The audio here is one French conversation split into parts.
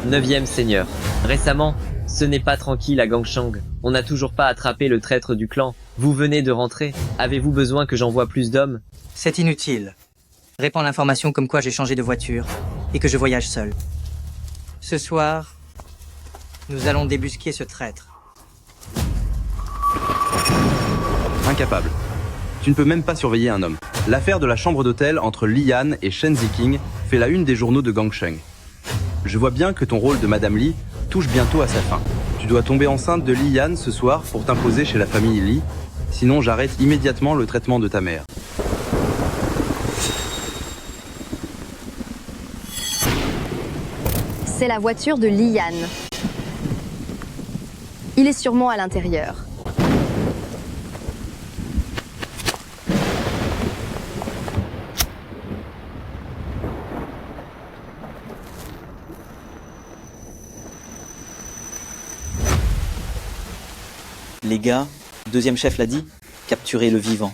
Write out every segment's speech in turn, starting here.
Neuvième seigneur. Récemment, ce n'est pas tranquille à Gangshang. On n'a toujours pas attrapé le traître du clan. Vous venez de rentrer. Avez-vous besoin que j'envoie plus d'hommes? C'est inutile. Répands l'information comme quoi j'ai changé de voiture et que je voyage seul. Ce soir, nous allons débusquer ce traître. Incapable. Tu ne peux même pas surveiller un homme. L'affaire de la chambre d'hôtel entre Li Yan et Shen Ziqing fait la une des journaux de Gangsheng. Je vois bien que ton rôle de Madame Li touche bientôt à sa fin. Tu dois tomber enceinte de Li Yan ce soir pour t'imposer chez la famille Li, sinon j'arrête immédiatement le traitement de ta mère. C'est la voiture de Li Yan. Il est sûrement à l'intérieur. Les gars, deuxième chef l'a dit, capturez le vivant.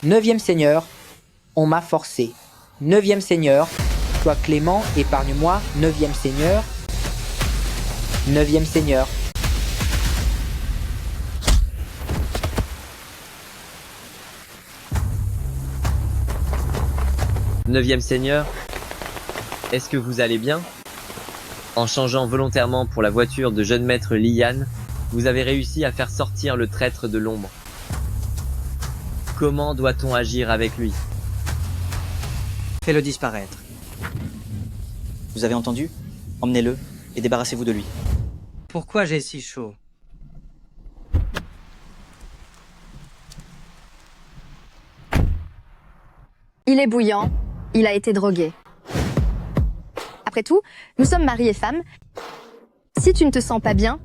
Neuvième seigneur, on m'a forcé. Neuvième seigneur, sois clément, épargne-moi. Neuvième seigneur. Neuvième seigneur. Neuvième seigneur. Est-ce que vous allez bien? En changeant volontairement pour la voiture de jeune maître Li Yan, vous avez réussi à faire sortir le traître de l'ombre. Comment doit-on agir avec lui? Fais-le disparaître. Vous avez entendu? Emmenez-le et débarrassez-vous de lui. Pourquoi j'ai si chaud? Il est bouillant, il a été drogué. Après tout, nous sommes mari et femme. Si tu ne te sens pas bien,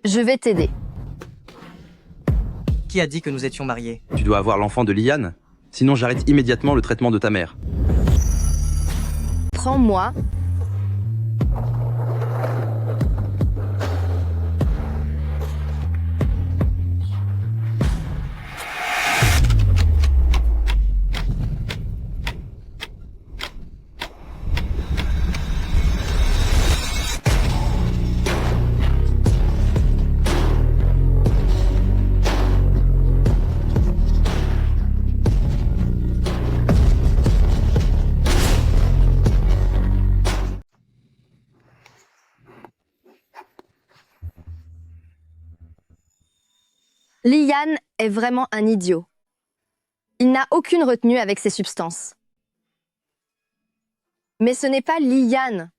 je vais t'aider. Qui a dit que nous étions mariés? Tu dois avoir l'enfant de Li Yan, sinon j'arrête immédiatement le traitement de ta mère. Prends-moi. Li Yan est vraiment un idiot. Il n'a aucune retenue avec ces substances. Mais ce n'est pas Li Yan.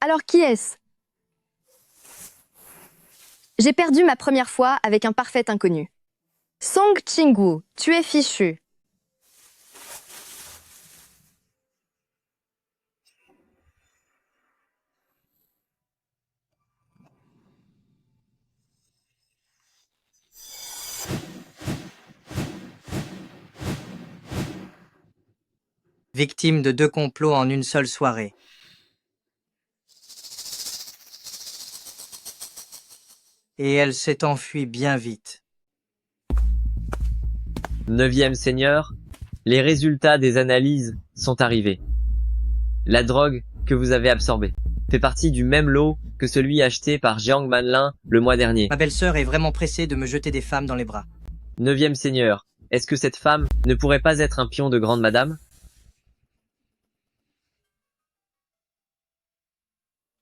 Alors qui est-ce? J'ai perdu ma première fois avec un parfait inconnu. Song Qingwu, tu es fichu. Victime de 2 complots en une seule soirée. Et elle s'est enfuie bien vite. Neuvième seigneur, les résultats des analyses sont arrivés. La drogue que vous avez absorbée fait partie du même lot que celui acheté par Jiang Manlin le mois dernier. Ma belle-sœur est vraiment pressée de me jeter des femmes dans les bras. Neuvième seigneur, est-ce que cette femme ne pourrait pas être un pion de grande madame?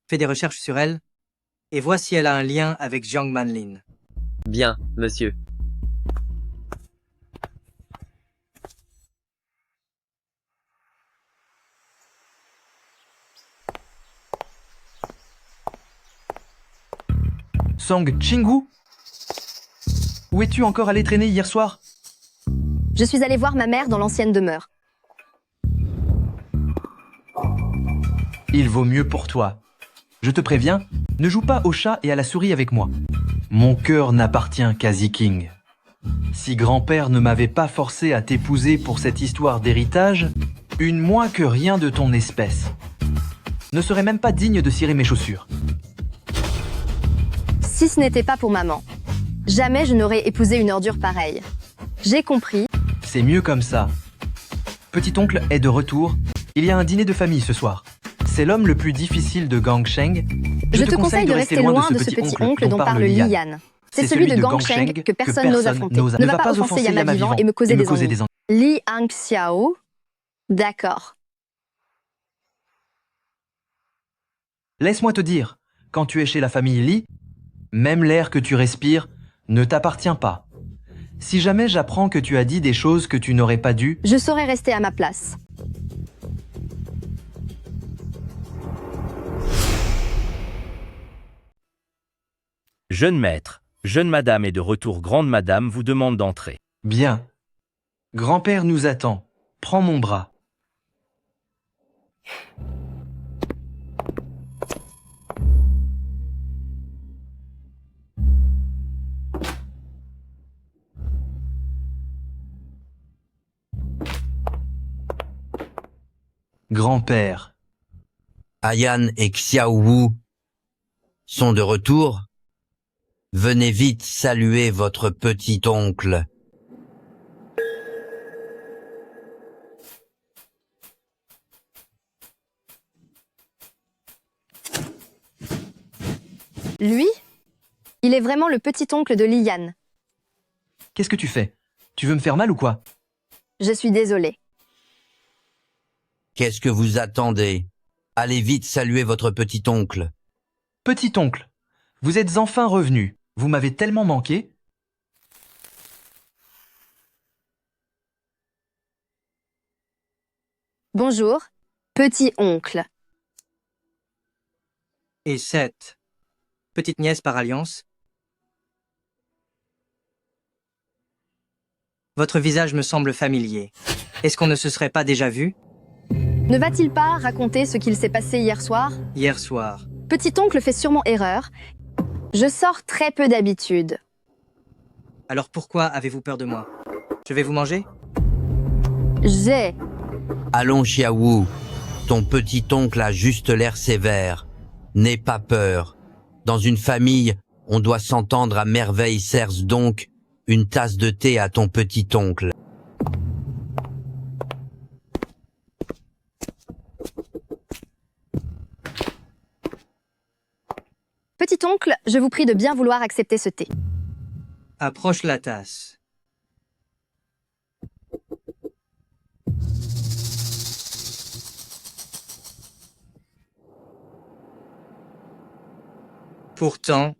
Fais des recherches sur elle et vois si elle a un lien avec Jiang Manlin. Bien, monsieur. Song Chingwu? Où es-tu encore allé traîner hier soir? Je suis allée voir ma mère dans l'ancienne demeure. Il vaut mieux pour toi. Je te préviens, ne joue pas au chat et à la souris avec moi. Mon cœur n'appartient qu'à Ziking. Si grand-père ne m'avait pas forcé à t'épouser pour cette histoire d'héritage, une moins que rien de ton espèce ne serait même pas digne de cirer mes chaussures. Si ce n'était pas pour maman, jamais je n'aurais épousé une ordure pareille. J'ai compris. C'est mieux comme ça. Petit-oncle est de retour. Il y a un dîner de famille ce soir. C'est l'homme le plus difficile de Gangsheng. Je te conseille de rester loin de ce petit oncle dont parle Li Yan. C'est celui de Gangsheng que personne n'ose affronter. Ne va pas offenser Yama vivant et me causer des ennuis. Li Hangxiao. D'accord. Laisse-moi te dire, quand tu es chez la famille Li, même l'air que tu respires ne t'appartient pas. Si jamais j'apprends que tu as dit des choses que tu n'aurais pas dû, Je saurais rester à ma place. Jeune maître, jeune madame et de retour grande madame vous demande d'entrer. bien. Grand-père nous attend. Prends mon bras. Grand-père, Ayan et Xiaowu sont de retour. Venez vite saluer votre petit-oncle. Lui, il est vraiment le petit-oncle de Li Yan. qu'est-ce que tu fais? Tu veux me faire mal ou quoi? Je suis désolée. Qu'est-ce que vous attendez? Allez vite saluer votre petit-oncle. Petit-oncle, vous êtes enfin revenu. Vous m'avez tellement manqué. Bonjour, petit-oncle. Et cette petite nièce par alliance. Votre visage me semble familier. Est-ce qu'on ne se serait pas déjà vu Ne va-t-il pas raconter ce qu'il s'est passé hier soir? hier soir? Petit-oncle fait sûrement erreur. Je sors très peu d'habitude. Alors pourquoi avez-vous peur de moi? Je vais vous manger? J'ai... Allons, Xiaowu. Ton petit-oncle a juste l'air sévère. N'aie pas peur. Dans une famille, on doit s'entendre à merveille. Serre donc une tasse de thé à ton petit-oncle. Petit-oncle, je vous prie de bien vouloir accepter ce thé. Approche la tasse. Pourtant,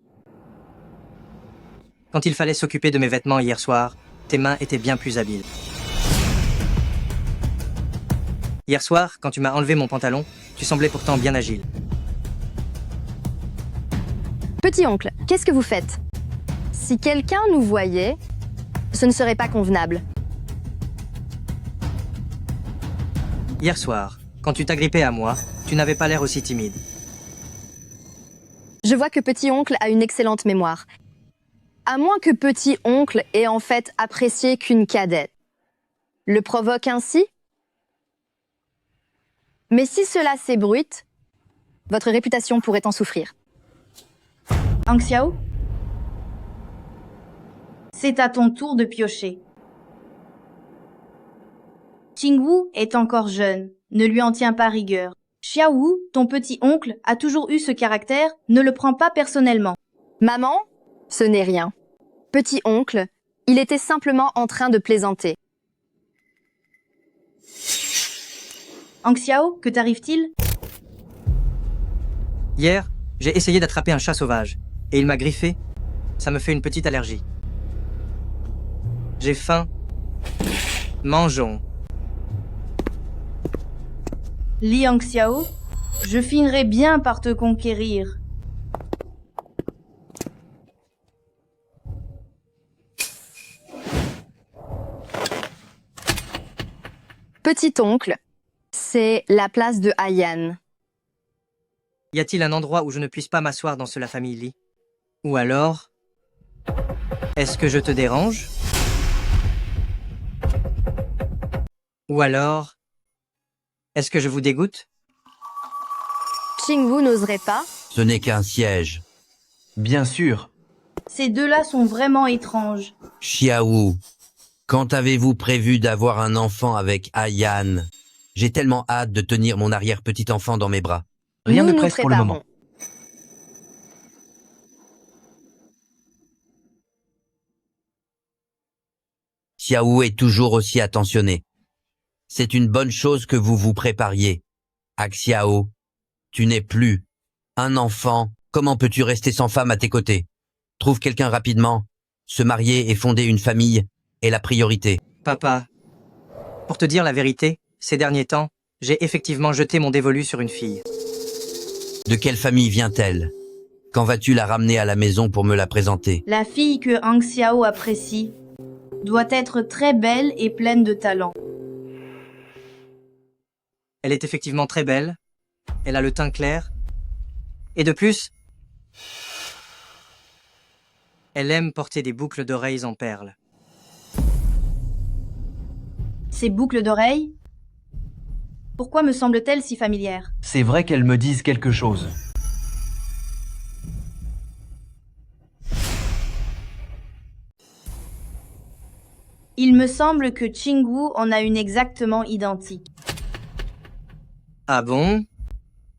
quand il fallait s'occuper de mes vêtements hier soir, tes mains étaient bien plus habiles. Hier soir, quand tu m'as enlevé mon pantalon, tu semblais pourtant bien agile. Petit-oncle, qu'est-ce que vous faites? Si quelqu'un nous voyait, ce ne serait pas convenable. Hier soir, quand tu t'agrippais à moi, tu n'avais pas l'air aussi timide. Je vois que petit-oncle a une excellente mémoire. À moins que petit-oncle ait en fait apprécié qu'une cadette le provoque ainsi? Mais si cela s'ébruite, votre réputation pourrait en souffrir. Hangxiao, c'est à ton tour de piocher. Chingwu est encore jeune, ne lui en tiens pas rigueur. Xiaowu, ton petit-oncle, a toujours eu ce caractère, ne le prends pas personnellement. Maman, ce n'est rien. Petit-oncle, il était simplement en train de plaisanter. Hangxiao, que t'arrive-t-il? Hier, j'ai essayé d'attraper un chat sauvage, et il m'a griffé. Ça me fait une petite allergie. J'ai faim. Mangeons. Li Hangxiao, je finirai bien par te conquérir. Petit-oncle, c'est la place de Ayan. Y a-t-il un endroit où je ne puisse pas m'asseoir dans la famille Lee? Ou alors, est-ce que je te dérange? Ou alors, est-ce que je vous dégoûte? Qingwu n'oserait pas. Ce n'est qu'un siège. Bien sûr. Ces deux-là sont vraiment étranges. Xiaowu, quand avez-vous prévu d'avoir un enfant avec Ayan? J'ai tellement hâte de tenir mon arrière-petit-enfant dans mes bras. Rien Nous ne nous presse pour le moment. préparons. Xiaowu est toujours aussi attentionné. C'est une bonne chose que vous vous prépariez. Xiao, tu n'es plus un enfant. Comment peux-tu rester sans femme à tes côtés? Trouve quelqu'un rapidement. Se marier et fonder une famille est la priorité. Papa, pour te dire la vérité, ces derniers temps, j'ai effectivement jeté mon dévolu sur une fille. De quelle famille vient-elle? Quand vas-tu la ramener à la maison pour me la présenter? La fille que Hang Xiao apprécie doit être très belle et pleine de talent. Elle est effectivement très belle, elle a le teint clair, et de plus, elle aime porter des boucles d'oreilles en perles. Ces boucles d'oreilles? Pourquoi me semblent-elles si familières? C'est vrai qu'elles me disent quelque chose. Il me semble que Qingwu en a une exactement identique. Ah bon?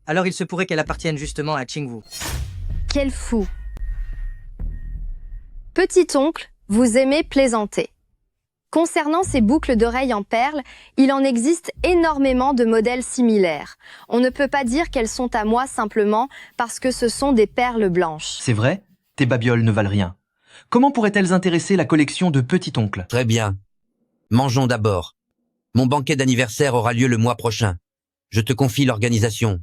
Alors il se pourrait qu'elle appartienne justement à Qingwu. Quel fou. Petit-oncle, vous aimez plaisanter. Concernant ces boucles d'oreilles en perles, il en existe énormément de modèles similaires. On ne peut pas dire qu'elles sont à moi simplement parce que ce sont des perles blanches. C'est vrai? Tes babioles ne valent rien. Comment pourraient-elles intéresser la collection de Petit-oncle? Très bien. Mangeons d'abord. Mon banquet d'anniversaire aura lieu le mois prochain. Je te confie l'organisation.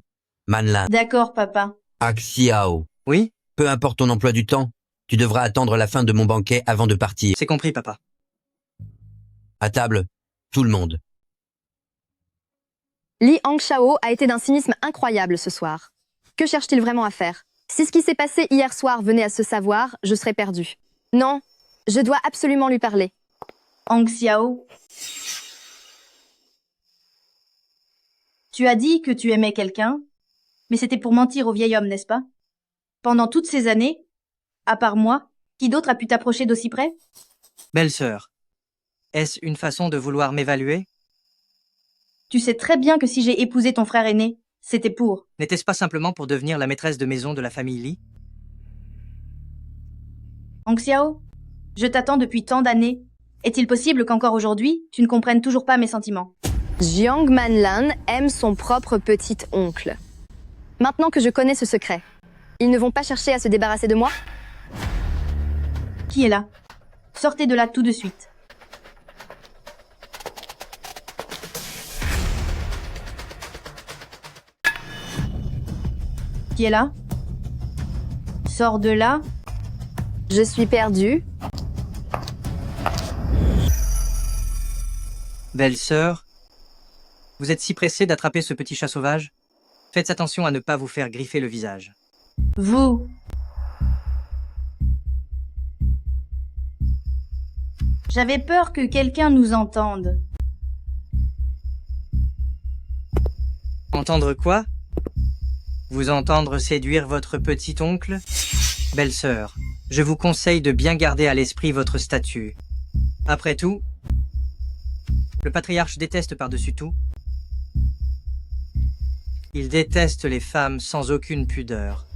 Manlin. D'accord, papa. Xiao. Oui? Peu importe ton emploi du temps, tu devras attendre la fin de mon banquet avant de partir. C'est compris, papa. À table, tout le monde. Li Hangshao a été d'un cynisme incroyable ce soir. Que cherche-t-il vraiment à faire? Si ce qui s'est passé hier soir venait à se savoir, je serais perdue. Non, je dois absolument lui parler. Hang Xiao, tu as dit que tu aimais quelqu'un, mais c'était pour mentir au vieil homme, n'est-ce pas? Pendant toutes ces années, à part moi, qui d'autre a pu t'approcher d'aussi près? Belle-sœur, est-ce une façon de vouloir m'évaluer? Tu sais très bien que si j'ai épousé ton frère aîné, c'était pour... N'était-ce pas simplement pour devenir la maîtresse de maison de la famille Lee? Hang Xiao, je t'attends depuis tant d'années. Est-il possible qu'encore aujourd'hui, tu ne comprennes toujours pas mes sentiments? Jiang Manlin aime son propre petit-oncle. Maintenant que je connais ce secret, ils ne vont pas chercher à se débarrasser de moi? Qui est là? Sortez de là tout de suite. Qui est là? Sors de là. Je suis perdue. Belle-sœur, vous êtes si pressée d'attraper ce petit chat sauvage? Faites attention à ne pas vous faire griffer le visage. Vous. J'avais peur que quelqu'un nous entende. Entendre quoi? Vous entendre séduire votre petit-oncle? Belle-sœur, je vous conseille de bien garder à l'esprit votre statut. Après tout, le patriarche déteste par-dessus tout. Il déteste les femmes sans aucune pudeur.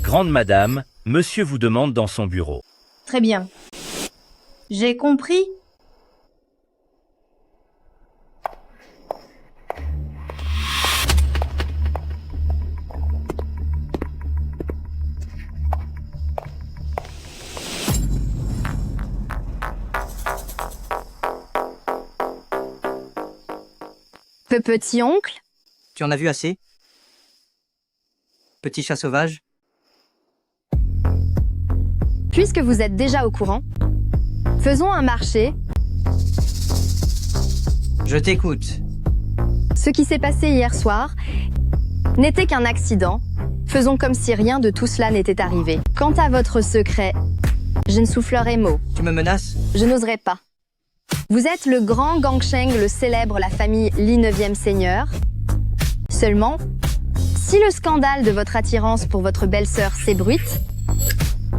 Grande madame, monsieur vous demande dans son bureau. Très bien. J'ai compris. Petit-oncle, Tu en as vu assez? Petit chat sauvage? puisque vous êtes déjà au courant, Faisons un marché. Je t'écoute. Ce qui s'est passé hier soir n'était qu'un accident. Faisons comme si rien de tout cela n'était arrivé. Quant à votre secret, je ne soufflerai mot. Tu me menaces? Je n'oserais pas. Vous êtes le grand Gangsheng, le célèbre, la famille Li 9e seigneur. Seulement, si le scandale de votre attirance pour votre belle-sœur s'ébruite,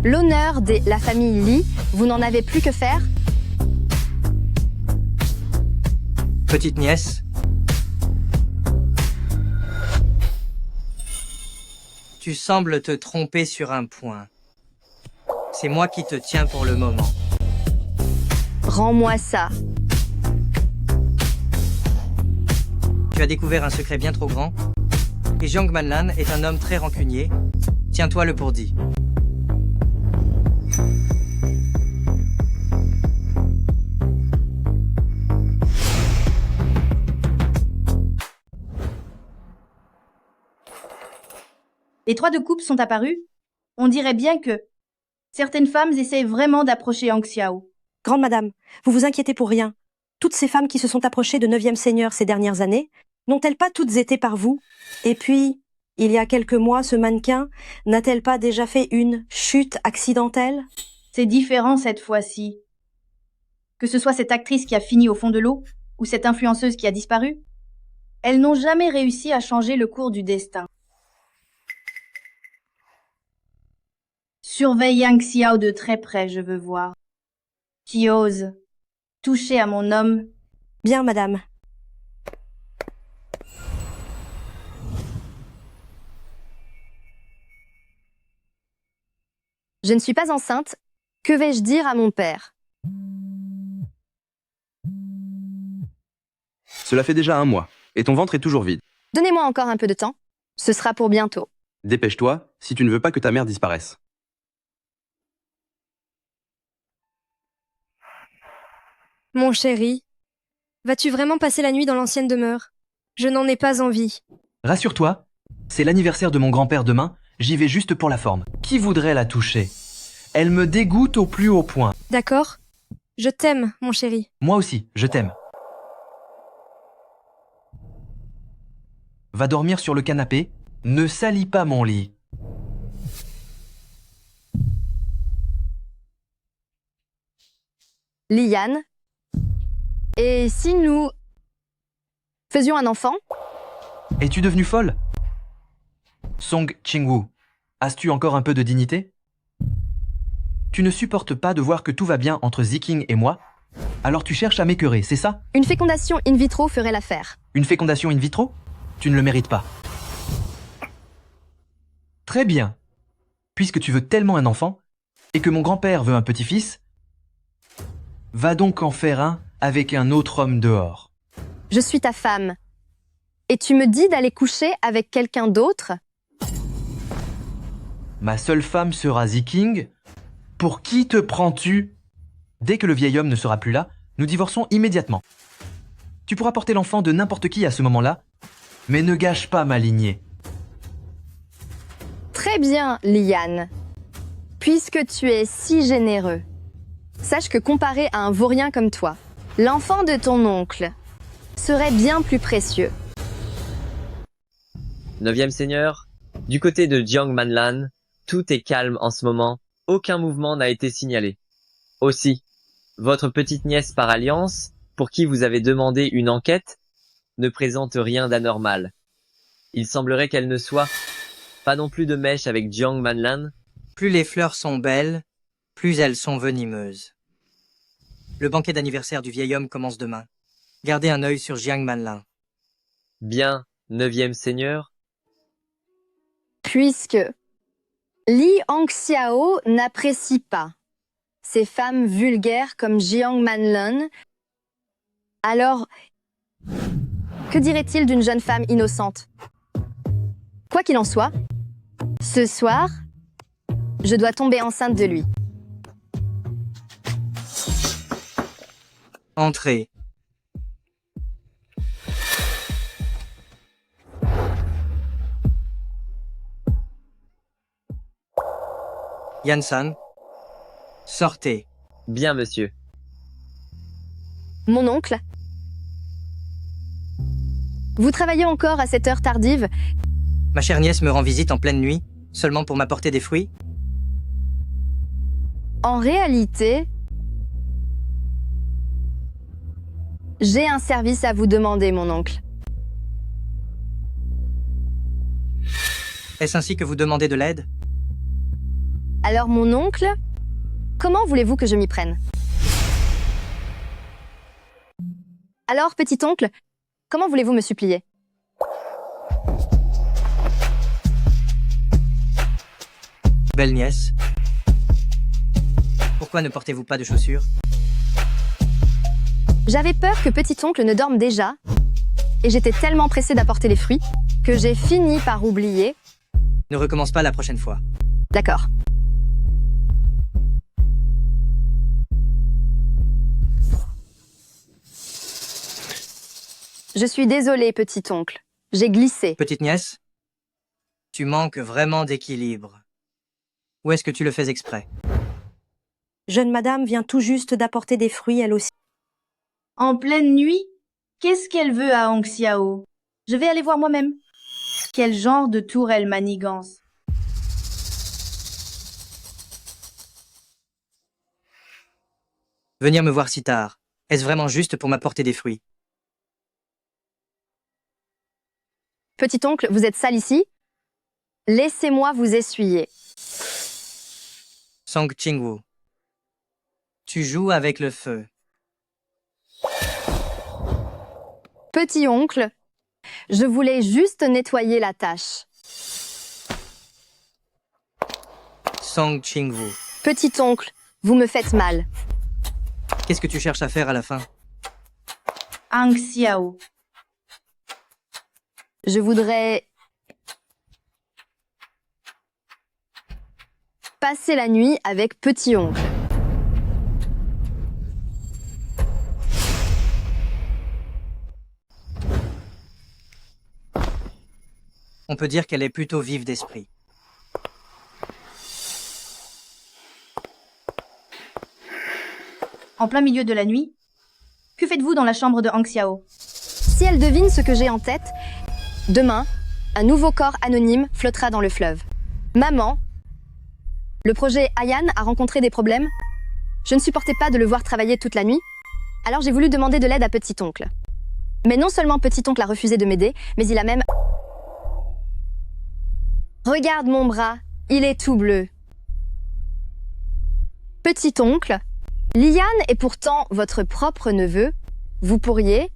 l'honneur de la famille Li, vous n'en avez plus que faire? Petite nièce. Tu sembles te tromper sur un point. C'est moi qui te tiens pour le moment. Rends-moi ça. Tu as découvert un secret bien trop grand. Et Jiang Manlan est un homme très rancunier. Tiens-toi le pour dit. Les 3 de coupe sont apparus. On dirait bien que certaines femmes essaient vraiment d'approcher Hang Xiao. Grande madame, vous vous inquiétez pour rien. Toutes ces femmes qui se sont approchées de 9e seigneur ces dernières années, n'ont-elles pas toutes été par vous? Et puis, il y a quelques mois, ce mannequin n'a-t-elle pas déjà fait une chute accidentelle? C'est différent cette fois-ci. Que ce soit cette actrice qui a fini au fond de l'eau, ou cette influenceuse qui a disparu, elles n'ont jamais réussi à changer le cours du destin. Surveille Hang Xiao de très près, je veux voir. Qui ose toucher à mon homme? Bien, madame. Je ne suis pas enceinte. Que vais-je dire à mon père? Cela fait déjà 1 mois, et ton ventre est toujours vide. Donnez-moi encore un peu de temps. Ce sera pour bientôt. Dépêche-toi, si tu ne veux pas que ta mère disparaisse. Mon chéri, vas-tu vraiment passer la nuit dans l'ancienne demeure? Je n'en ai pas envie. Rassure-toi, c'est l'anniversaire de mon grand-père demain, j'y vais juste pour la forme. Qui voudrait la toucher? Elle me dégoûte au plus haut point. D'accord? Je t'aime, mon chéri. Moi aussi, je t'aime. Va dormir sur le canapé, ne salis pas mon lit. Liane. Et si nous faisions un enfant? Es-tu devenue folle? Song Qingwu, as-tu encore un peu de dignité? Tu ne supportes pas de voir que tout va bien entre Ziking et moi? Alors tu cherches à m'écœurer, c'est ça? Une fécondation in vitro ferait l'affaire. Une fécondation in vitro? Tu ne le mérites pas. Très bien. Puisque tu veux tellement un enfant, et que mon grand-père veut un petit-fils, va donc en faire un avec un autre homme dehors. Je suis ta femme. Et tu me dis d'aller coucher avec quelqu'un d'autre? Ma seule femme sera Ziking. Pour qui te prends-tu? Dès que le vieil homme ne sera plus là, nous divorçons immédiatement. Tu pourras porter l'enfant de n'importe qui à ce moment-là, mais ne gâche pas ma lignée. Très bien, Liane. Puisque tu es si généreux, sache que comparé à un vaurien comme toi, l'enfant de ton oncle serait bien plus précieux. 9e seigneur, du côté de Jiang Manlan, tout est calme en ce moment, aucun mouvement n'a été signalé. Aussi, votre petite nièce par alliance, pour qui vous avez demandé une enquête, ne présente rien d'anormal. Il semblerait qu'elle ne soit pas non plus de mèche avec Jiang Manlan. Plus les fleurs sont belles, plus elles sont venimeuses. Le banquet d'anniversaire du vieil homme commence demain. Gardez un œil sur Jiang Manlan. Bien, 9e seigneur. Puisque Li Hangxiao n'apprécie pas ces femmes vulgaires comme Jiang Manlan, alors que dirait-il d'une jeune femme innocente? Quoi qu'il en soit, ce soir, je dois tomber enceinte de lui. Entrez. Yansan, sortez. Bien, monsieur. Mon oncle? Vous travaillez encore à cette heure tardive? Ma chère nièce me rend visite en pleine nuit, seulement pour m'apporter des fruits? En réalité, j'ai un service à vous demander, mon oncle. Est-ce ainsi que vous demandez de l'aide? Alors, mon oncle, comment voulez-vous que je m'y prenne? Alors, petit oncle, comment voulez-vous me supplier? Belle nièce. Pourquoi ne portez-vous pas de chaussures? J'avais peur que petit oncle ne dorme déjà, et j'étais tellement pressée d'apporter les fruits que j'ai fini par oublier. Ne recommence pas la prochaine fois. D'accord. Je suis désolée, petit oncle. J'ai glissé. Petite nièce, tu manques vraiment d'équilibre. Ou est-ce que tu le fais exprès? Jeune madame vient tout juste d'apporter des fruits, elle aussi. En pleine nuit? Qu'est-ce qu'elle veut à Hong Xiao? Je vais aller voir moi-même. Quel genre de tour elle manigance? Venir me voir si tard, est-ce vraiment juste pour m'apporter des fruits? Petit oncle, vous êtes sale ici? Laissez-moi vous essuyer. Song Chingwu, tu joues avec le feu. Petit oncle, je voulais juste nettoyer la tâche. Song Chingwu, Petit oncle, vous me faites mal. qu'est-ce que tu cherches à faire à la fin? Hong Xiao. Je voudrais passer la nuit avec petit oncle. On peut dire qu'elle est plutôt vive d'esprit. En plein milieu de la nuit? Que faites-vous dans la chambre de Hong Xiao? Si elle devine ce que j'ai en tête, demain, un nouveau corps anonyme flottera dans le fleuve. Maman, le projet Ayan a rencontré des problèmes. Je ne supportais pas de le voir travailler toute la nuit. Alors j'ai voulu demander de l'aide à petit oncle. Mais non seulement petit oncle a refusé de m'aider, mais il a même... Regarde mon bras, il est tout bleu. Petit oncle, Lian est pourtant votre propre neveu. Vous pourriez...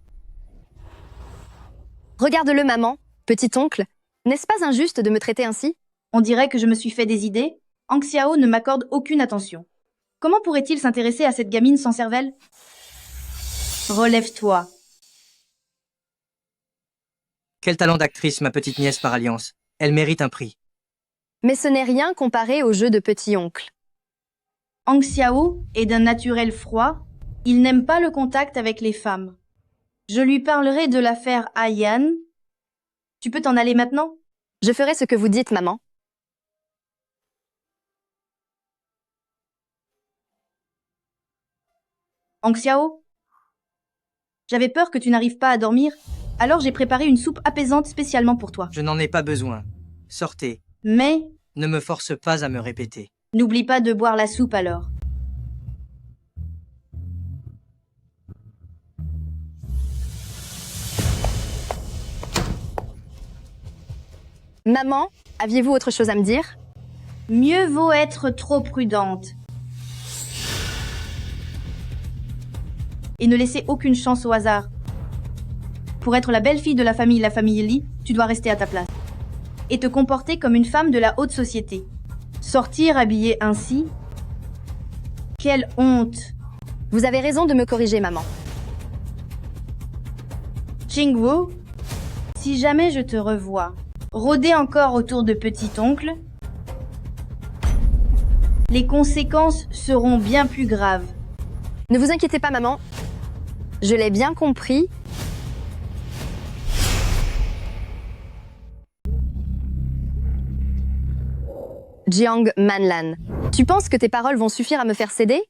Regarde-le, maman, petit oncle. N'est-ce pas injuste de me traiter ainsi? On dirait que je me suis fait des idées. Hong Xiao ne m'accorde aucune attention. Comment pourrait-il s'intéresser à cette gamine sans cervelle? Relève-toi. Quel talent d'actrice, ma petite nièce par alliance. Elle mérite un prix. Mais ce n'est rien comparé au jeu de petit oncle. Hong Xiao est d'un naturel froid. Il n'aime pas le contact avec les femmes. Je lui parlerai de l'affaire Ayan. Tu peux t'en aller maintenant? Je ferai ce que vous dites, maman. Hong Xiao? J'avais peur que tu n'arrives pas à dormir, alors j'ai préparé une soupe apaisante spécialement pour toi. Je n'en ai pas besoin. Sortez. Mais Ne me force pas à me répéter. n'oublie pas de boire la soupe alors. Maman, aviez-vous autre chose à me dire? Mieux vaut être trop prudente. Et ne laisser aucune chance au hasard. Pour être la belle-fille de la famille Li, tu dois rester à ta place. Et te comporter comme une femme de la haute société. Sortir habillée ainsi? Quelle honte! Vous avez raison de me corriger, maman. Chingwu, si jamais je te revois, rôder encore autour de petit oncle, les conséquences seront bien plus graves. Ne vous inquiétez pas, maman. Je l'ai bien compris. Jiang Manlan, tu penses que tes paroles vont suffire à me faire céder?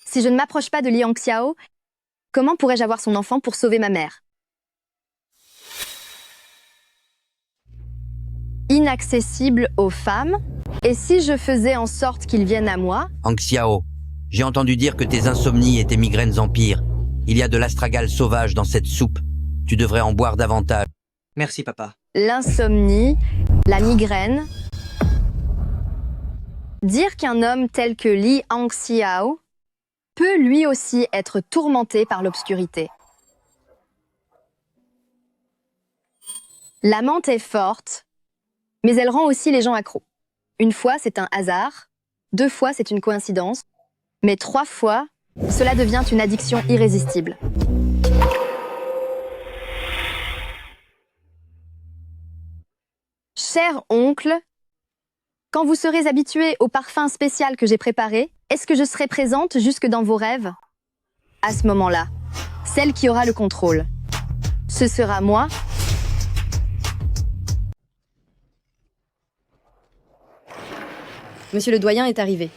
Si je ne m'approche pas de Liang Xiao, Comment pourrais-je avoir son enfant pour sauver ma mère? Inaccessible aux femmes? Et si je faisais en sorte qu'ils viennent à moi? Anxiao, j'ai entendu dire que tes insomnies et tes migraines empirent. Il y a de l'astragale sauvage dans cette soupe. Tu devrais en boire davantage. Merci, papa. L'insomnie, la migraine. Dire qu'un homme tel que Li Hangxiao peut lui aussi être tourmenté par l'obscurité. La menthe est forte, mais elle rend aussi les gens accros. Une fois, c'est un hasard. 2 fois, c'est une coïncidence. Mais 3 fois, cela devient une addiction irrésistible. Cher oncle, quand vous serez habitué au parfum spécial que j'ai préparé, est-ce que je serai présente jusque dans vos rêves? À ce moment-là, celle qui aura le contrôle, ce sera moi. Monsieur le doyen est arrivé.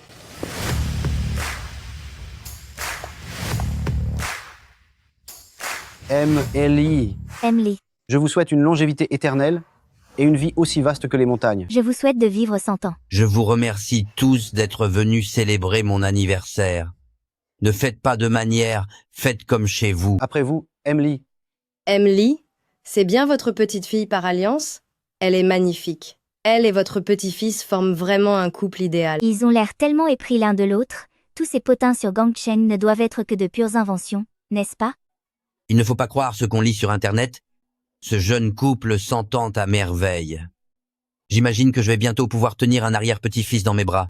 Emily, je vous souhaite une longévité éternelle et une vie aussi vaste que les montagnes. Je vous souhaite de vivre 100 ans. Je vous remercie tous d'être venus célébrer mon anniversaire. Ne faites pas de manière, faites comme chez vous. Après vous, Emily. Emily, c'est bien votre petite fille par alliance? Elle est magnifique. Elle et votre petit-fils forment vraiment un couple idéal. Ils ont l'air tellement épris l'un de l'autre. Tous ces potins sur Gangcheng ne doivent être que de pures inventions, n'est-ce pas? Il ne faut pas croire ce qu'on lit sur Internet. Ce jeune couple s'entend à merveille. J'imagine que je vais bientôt pouvoir tenir un arrière-petit-fils dans mes bras.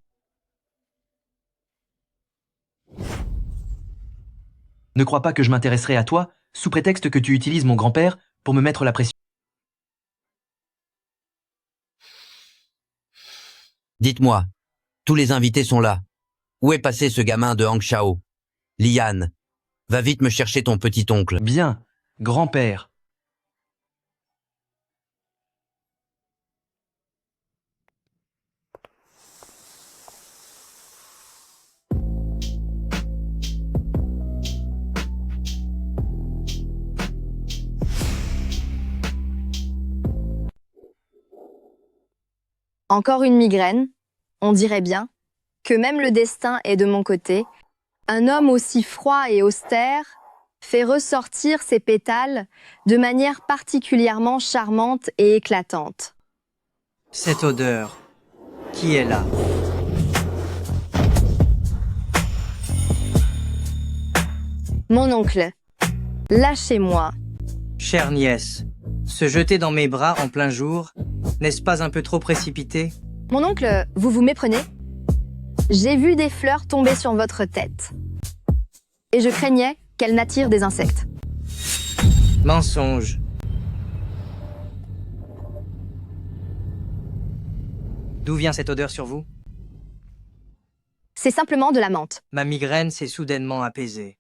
Ne crois pas que je m'intéresserai à toi, sous prétexte que tu utilises mon grand-père pour me mettre la pression. Dites-moi, tous les invités sont là. Où est passé ce gamin de Hangshao? Lian, va vite me chercher ton petit-oncle. Bien, grand-père. Encore une migraine, on dirait bien que même le destin est de mon côté. Un homme aussi froid et austère fait ressortir ses pétales de manière particulièrement charmante et éclatante. Cette odeur, qui est là? Mon oncle, lâchez-moi. Chère nièce, se jeter dans mes bras en plein jour, n'est-ce pas un peu trop précipité? Mon oncle, vous vous méprenez? J'ai vu des fleurs tomber sur votre tête. Et je craignais qu'elles n'attirent des insectes. Mensonge. D'où vient cette odeur sur vous? C'est simplement de la menthe. Ma migraine s'est soudainement apaisée.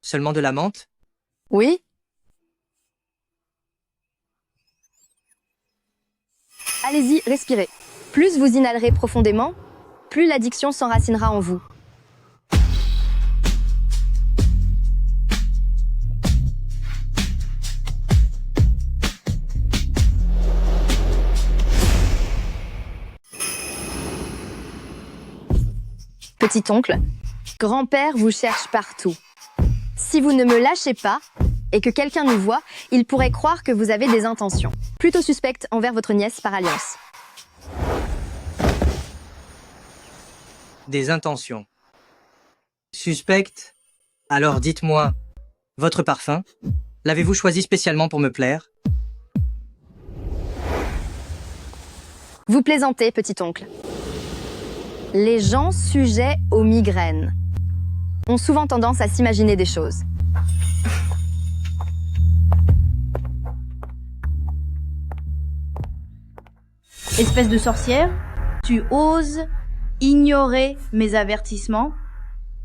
Seulement de la menthe? Oui. Allez-y, respirez. Plus vous inhalerez profondément, plus l'addiction s'enracinera en vous. Petit oncle, grand-père vous cherche partout. Si vous ne me lâchez pas, et que quelqu'un nous voit, il pourrait croire que vous avez des intentions plutôt suspectes envers votre nièce par alliance. Des intentions. Suspectes? Alors dites-moi, votre parfum, l'avez-vous choisi spécialement pour me plaire? Vous plaisantez, petit oncle. Les gens sujets aux migraines ont souvent tendance à s'imaginer des choses. Espèce de sorcière, tu oses ignorer mes avertissements?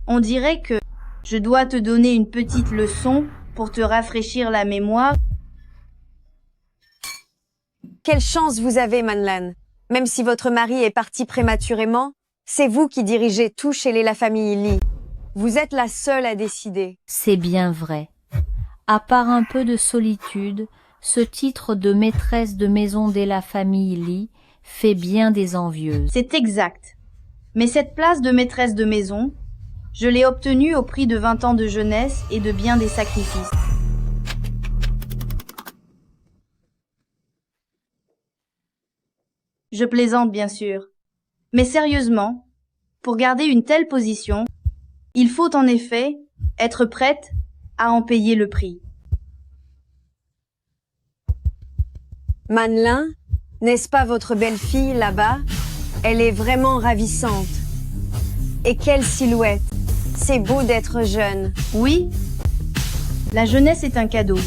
On dirait que je dois te donner une petite leçon pour te rafraîchir la mémoire. Quelle chance vous avez, Manlan. Même si votre mari est parti prématurément, c'est vous qui dirigez tout chez la famille Li. Vous êtes la seule à décider. C'est bien vrai. À part un peu de solitude, ce titre de maîtresse de maison de la famille Lee fait bien des envieuses. C'est exact. Mais cette place de maîtresse de maison, je l'ai obtenue au prix de 20 ans de jeunesse et de bien des sacrifices. Je plaisante bien sûr. Mais sérieusement, pour garder une telle position, il faut en effet être prête à en payer le prix. Manlin, n'est-ce pas votre belle-fille là-bas? Elle est vraiment ravissante. Et quelle silhouette! C'est beau d'être jeune. Oui, la jeunesse est un cadeau.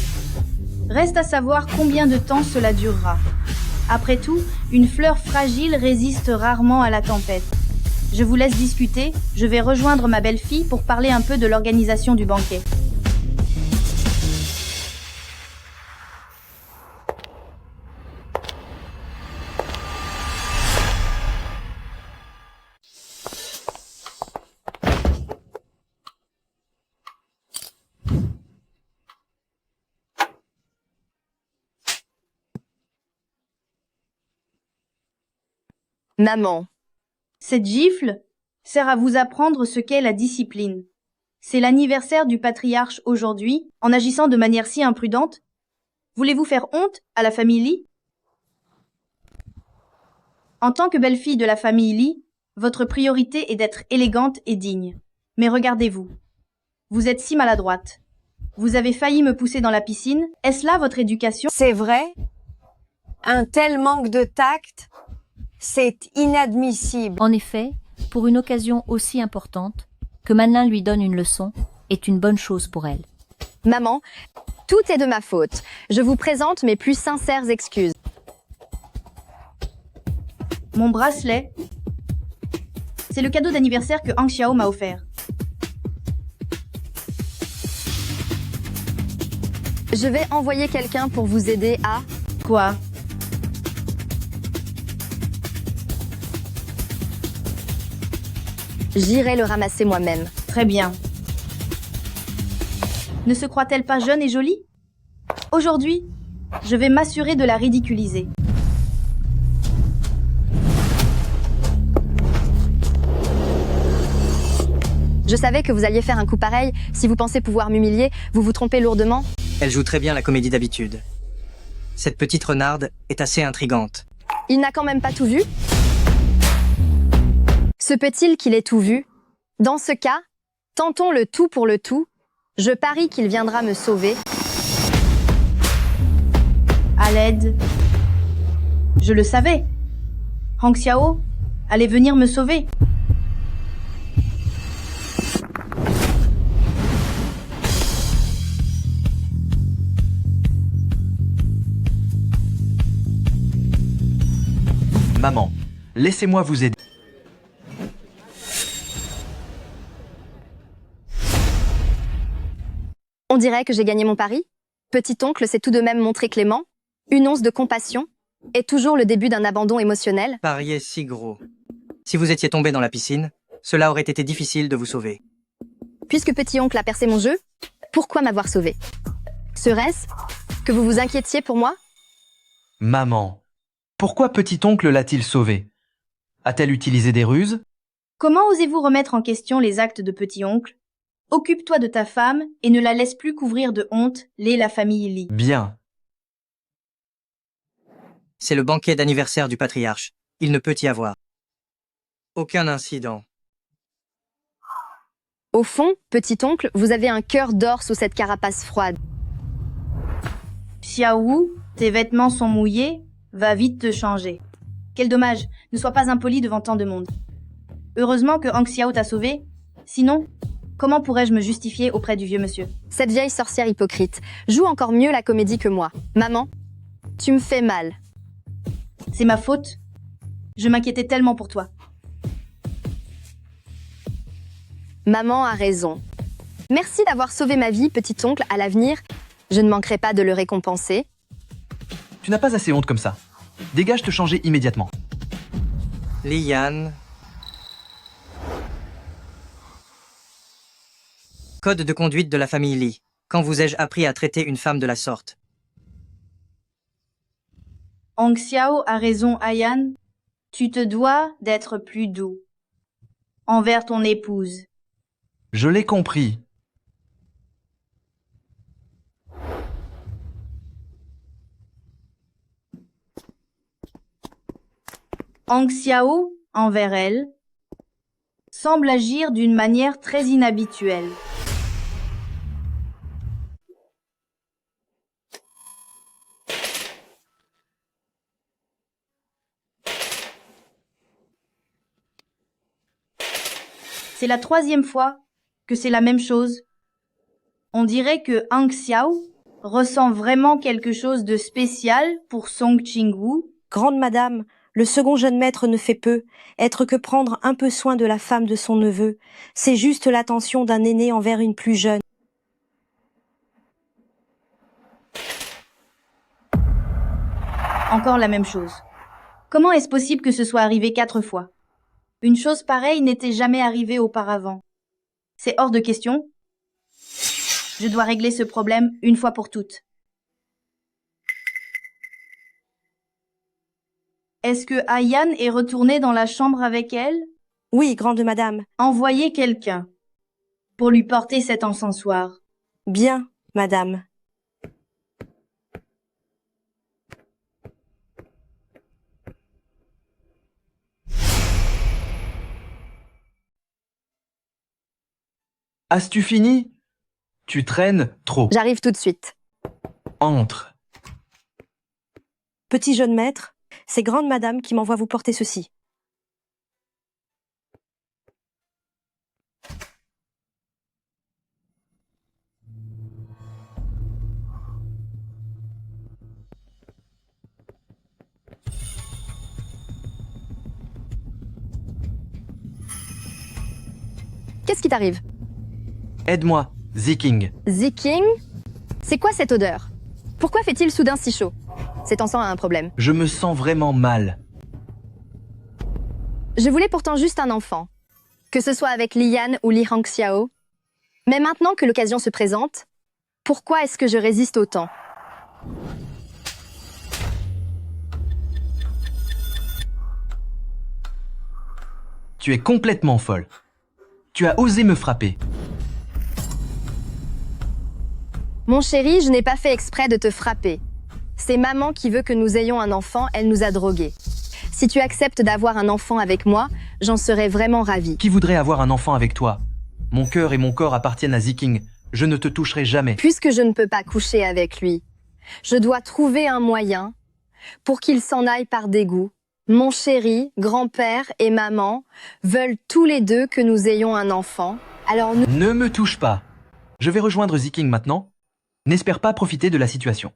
Reste à savoir combien de temps cela durera. Après tout, une fleur fragile résiste rarement à la tempête. Je vous laisse discuter, je vais rejoindre ma belle-fille pour parler un peu de l'organisation du banquet. Maman. Cette gifle sert à vous apprendre ce qu'est la discipline. C'est l'anniversaire du patriarche aujourd'hui. En agissant de manière si imprudente, voulez-vous faire honte à la famille Lee? En tant que belle-fille de la famille Lee, votre priorité est d'être élégante et digne. Mais regardez-vous. Vous êtes si maladroite. Vous avez failli me pousser dans la piscine. Est-ce là votre éducation? C'est vrai? Un tel manque de tact? C'est inadmissible. En effet, pour une occasion aussi importante, que Manlin lui donne une leçon est une bonne chose pour elle. Maman, tout est de ma faute. Je vous présente mes plus sincères excuses. Mon bracelet, c'est le cadeau d'anniversaire que Hang Xiao m'a offert. Je vais envoyer quelqu'un pour vous aider à... Quoi? J'irai le ramasser moi-même. Très bien. Ne se croit-elle pas jeune et jolie? Aujourd'hui, je vais m'assurer de la ridiculiser. Je savais que vous alliez faire un coup pareil. Si vous pensez pouvoir m'humilier, vous vous trompez lourdement. Elle joue très bien la comédie d'habitude. Cette petite renarde est assez intrigante. Il n'a quand même pas tout vu? Se peut-il qu'il ait tout vu? Dans ce cas, tentons le tout pour le tout. Je parie qu'il viendra me sauver. À l'aide. Je le savais. Hang Xiao allait venir me sauver. Maman, laissez-moi vous aider. On dirait que j'ai gagné mon pari. Petit-oncle s'est tout de même montré clément. Une once de compassion est toujours le début d'un abandon émotionnel. Pariez si gros. Si vous étiez tombé dans la piscine, cela aurait été difficile de vous sauver. Puisque petit-oncle a percé mon jeu, pourquoi m'avoir sauvé? Serait-ce que vous vous inquiétiez pour moi? Maman, pourquoi petit-oncle l'a-t-il sauvé? A-t-elle utilisé des ruses? Comment osez-vous remettre en question les actes de petit-oncle? Occupe-toi de ta femme et ne la laisse plus couvrir de honte, la famille Lee. Bien. C'est le banquet d'anniversaire du patriarche. Il ne peut y avoir aucun incident. Au fond, petit-oncle, vous avez un cœur d'or sous cette carapace froide. Xiaowu, tes vêtements sont mouillés, va vite te changer. Quel dommage, ne sois pas impoli devant tant de monde. Heureusement que Hang Xiao t'a sauvé, sinon, comment pourrais-je me justifier auprès du vieux monsieur? Cette vieille sorcière hypocrite joue encore mieux la comédie que moi. Maman, tu me fais mal. C'est ma faute. Je m'inquiétais tellement pour toi. Maman a raison. Merci d'avoir sauvé ma vie, petit-oncle. À l'avenir, je ne manquerai pas de le récompenser. Tu n'as pas assez honte comme ça. Dégage te changer immédiatement. Liane. Code de conduite de la famille Li. Quand vous ai-je appris à traiter une femme de la sorte? Hong Xiao a raison, Ayan. Tu te dois d'être plus doux envers ton épouse. Je l'ai compris. Hong Xiao, envers elle, semble agir d'une manière très inhabituelle. C'est la 3e fois que c'est la même chose. On dirait que Hong Xiao ressent vraiment quelque chose de spécial pour Song Qingwu. Grande madame, le second jeune maître ne fait peu, être que prendre un peu soin de la femme de son neveu. C'est juste l'attention d'un aîné envers une plus jeune. Encore la même chose. Comment est-ce possible que ce soit arrivé 4 fois? Une chose pareille n'était jamais arrivée auparavant. C'est hors de question. Je dois régler ce problème une fois pour toutes. Est-ce que Ayan est retournée dans la chambre avec elle? Oui, grande madame. Envoyez quelqu'un pour lui porter cet encensoir. Bien, madame. As-tu fini? Tu traînes trop. J'arrive tout de suite. Entre. Petit jeune maître, c'est grande madame qui m'envoie vous porter ceci. Qu'est-ce qui t'arrive? Aide-moi, Ziking. Ziking? C'est quoi cette odeur? Pourquoi fait-il soudain si chaud? Cet encens a un problème. Je me sens vraiment mal. Je voulais pourtant juste un enfant. Que ce soit avec Lian ou Li Hongxiao. Mais maintenant que l'occasion se présente, pourquoi est-ce que je résiste autant? Tu es complètement folle. Tu as osé me frapper. Mon chéri, je n'ai pas fait exprès de te frapper. C'est maman qui veut que nous ayons un enfant, elle nous a drogués. Si tu acceptes d'avoir un enfant avec moi, j'en serais vraiment ravie. Qui voudrait avoir un enfant avec toi? Mon cœur et mon corps appartiennent à Ziking. Je ne te toucherai jamais. Puisque je ne peux pas coucher avec lui, je dois trouver un moyen pour qu'il s'en aille par dégoût. Mon chéri, grand-père et maman veulent tous les deux que nous ayons un enfant. Alors nous... Ne me touche pas. Je vais rejoindre Ziking maintenant. N'espère pas profiter de la situation.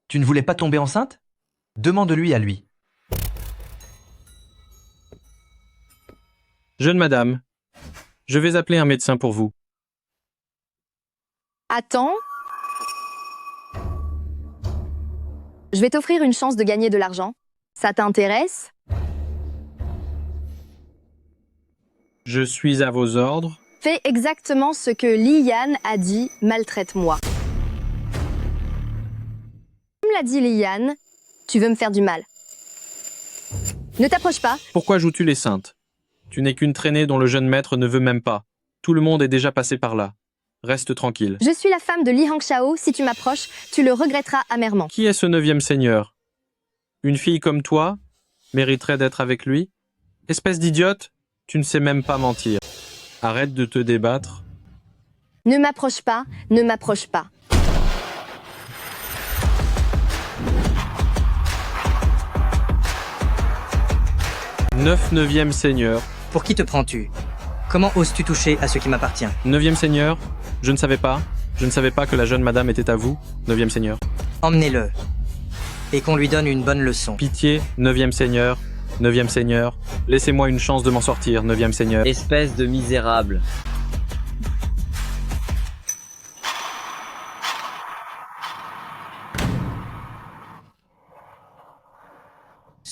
Tu ne voulais pas tomber enceinte? Demande-lui à lui. Jeune madame, je vais appeler un médecin pour vous. Attends. Je vais t'offrir une chance de gagner de l'argent. Ça t'intéresse? Je suis à vos ordres. Fais exactement ce que Lian a dit, maltraite-moi. Comme l'a dit Lian, tu veux me faire du mal. Ne t'approche pas. Pourquoi joues-tu les saintes? Tu n'es qu'une traînée dont le jeune maître ne veut même pas. Tout le monde est déjà passé par là. Reste tranquille. Je suis la femme de Li Hongxiao. Si tu m'approches, tu le regretteras amèrement. Qui est ce 9e seigneur? Une fille comme toi mériterait d'être avec lui? Espèce d'idiote, tu ne sais même pas mentir. Arrête de te débattre. Ne m'approche pas, ne m'approche pas. Neuf 9e seigneur. Pour qui te prends-tu? Comment oses-tu toucher à ce qui m'appartient? 9e seigneur, je ne savais pas. Je ne savais pas que la jeune madame était à vous, 9e seigneur. Emmenez-le. Et qu'on lui donne une bonne leçon. Pitié, 9e seigneur. 9e seigneur. Laissez-moi une chance de m'en sortir, 9e seigneur. Espèce de misérable.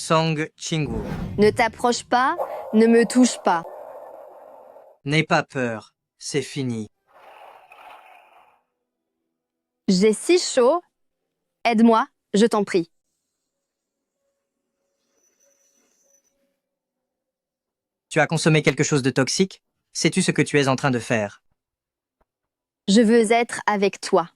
Song Qingwu. Ne t'approche pas, Ne me touche pas. N'aie pas peur, c'est fini. J'ai si chaud. Aide-moi, je t'en prie. Tu as consommé quelque chose de toxique? Sais-tu ce que tu es en train de faire? Je veux être avec toi.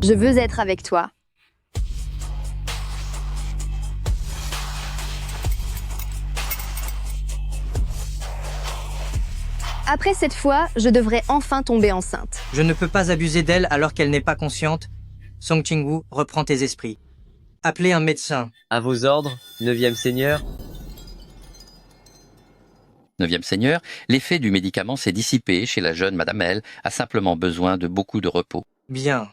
Je veux être avec toi. Après cette fois, je devrais enfin tomber enceinte. Je ne peux pas abuser d'elle alors qu'elle n'est pas consciente. Song Ching-woo, reprends tes esprits. Appelez un médecin. À vos ordres, 9e Seigneur. 9e Seigneur, l'effet du médicament s'est dissipé chez la jeune Madame L, a simplement besoin de beaucoup de repos. Bien.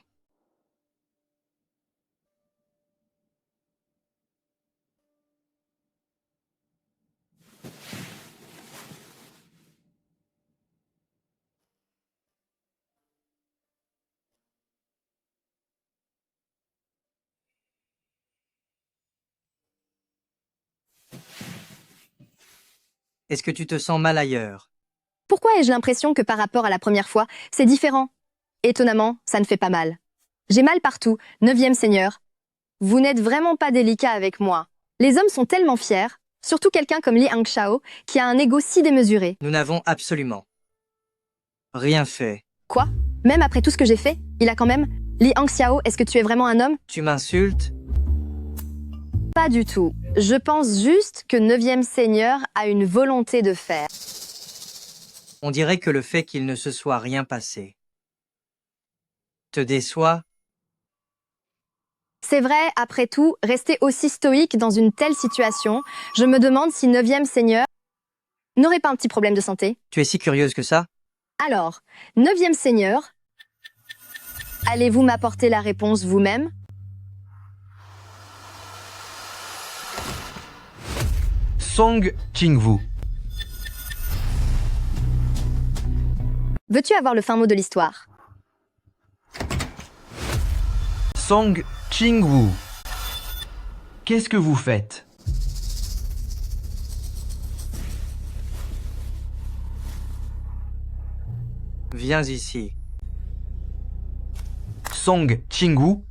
Est-ce que tu te sens mal ailleurs? Pourquoi ai-je l'impression que par rapport à la première fois, c'est différent? Étonnamment, ça ne fait pas mal. J'ai mal partout, 9e Seigneur. Vous n'êtes vraiment pas délicat avec moi. Les hommes sont tellement fiers, surtout quelqu'un comme Li Hangshao, qui a un ego si démesuré. Nous n'avons absolument rien fait. Quoi? Même après tout ce que j'ai fait, il a quand même... Li Hangxiao, est-ce que tu es vraiment un homme? Tu m'insultes? Pas du tout. Je pense juste que 9e Seigneur a une volonté de faire. On dirait que le fait qu'il ne se soit rien passé te déçoit? C'est vrai, après tout, rester aussi stoïque dans une telle situation, je me demande si 9e Seigneur n'aurait pas un petit problème de santé. Tu es si curieuse que ça? Alors, 9e Seigneur, allez-vous m'apporter la réponse vous-même? Song Ching-woo. Veux-tu avoir le fin mot de l'histoire? Song Ching-woo. Qu'est-ce que vous faites? Viens ici. Song Ching-woo.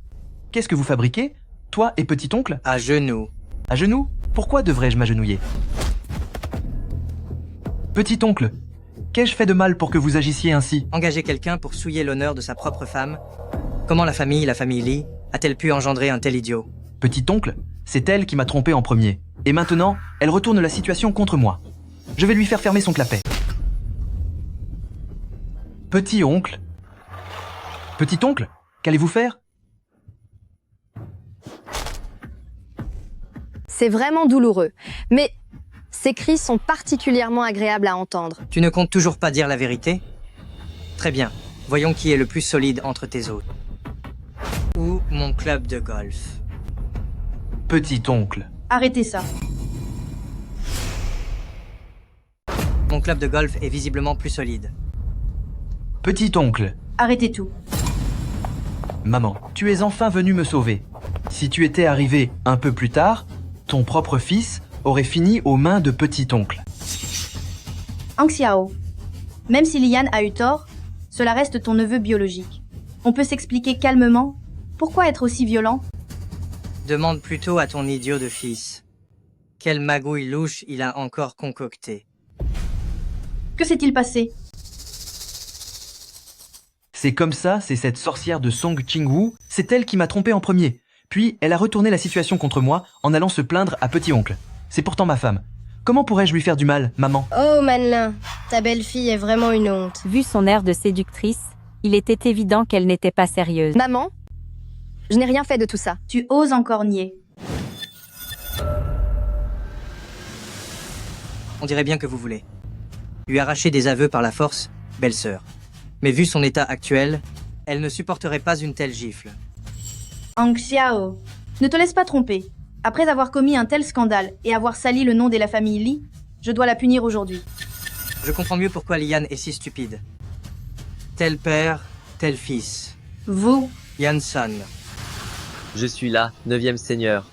Qu'est-ce que vous fabriquez? Toi et petit-oncle? À genoux. À genoux? Pourquoi devrais-je m'agenouiller? Petit-oncle, qu'ai-je fait de mal pour que vous agissiez ainsi? Engager quelqu'un pour souiller l'honneur de sa propre femme? Comment la famille Lee, a-t-elle pu engendrer un tel idiot? Petit-oncle, c'est elle qui m'a trompé en premier. Et maintenant, elle retourne la situation contre moi. Je vais lui faire fermer son clapet. Petit-oncle? Petit-oncle, qu'allez-vous faire? C'est vraiment douloureux. Mais ces cris sont particulièrement agréables à entendre. Tu ne comptes toujours pas dire la vérité? Très bien. Voyons qui est le plus solide entre tes hôtes. Ou mon club de golf. Petit-oncle. Arrêtez ça. Mon club de golf est visiblement plus solide. Petit-oncle. Arrêtez tout. Maman, tu es enfin venu me sauver. Si tu étais arrivé un peu plus tard, ton propre fils aurait fini aux mains de petit-oncle. Hangxiao, même si Lian a eu tort, cela reste ton neveu biologique. On peut s'expliquer calmement. Pourquoi être aussi violent? Demande plutôt à ton idiot de fils. Quelle magouille louche il a encore concocté. Que s'est-il passé? C'est comme ça, c'est cette sorcière de Song Ching-woo, c'est elle qui m'a trompé en premier. Puis, elle a retourné la situation contre moi en allant se plaindre à petit-oncle. C'est pourtant ma femme. Comment pourrais-je lui faire du mal, maman? Oh, Manlin, ta belle-fille est vraiment une honte. Vu son air de séductrice, il était évident qu'elle n'était pas sérieuse. Maman, je n'ai rien fait de tout ça. Tu oses encore nier. On dirait bien que vous voulez. Lui arracher des aveux par la force, belle-sœur. Mais vu son état actuel, elle ne supporterait pas une telle gifle. Hang Xiao, ne te laisse pas tromper. Après avoir commis un tel scandale et avoir sali le nom de la famille Li, je dois la punir aujourd'hui. Je comprends mieux pourquoi Lian est si stupide. Tel père, tel fils. Vous, Yan San. Je suis là, 9e seigneur.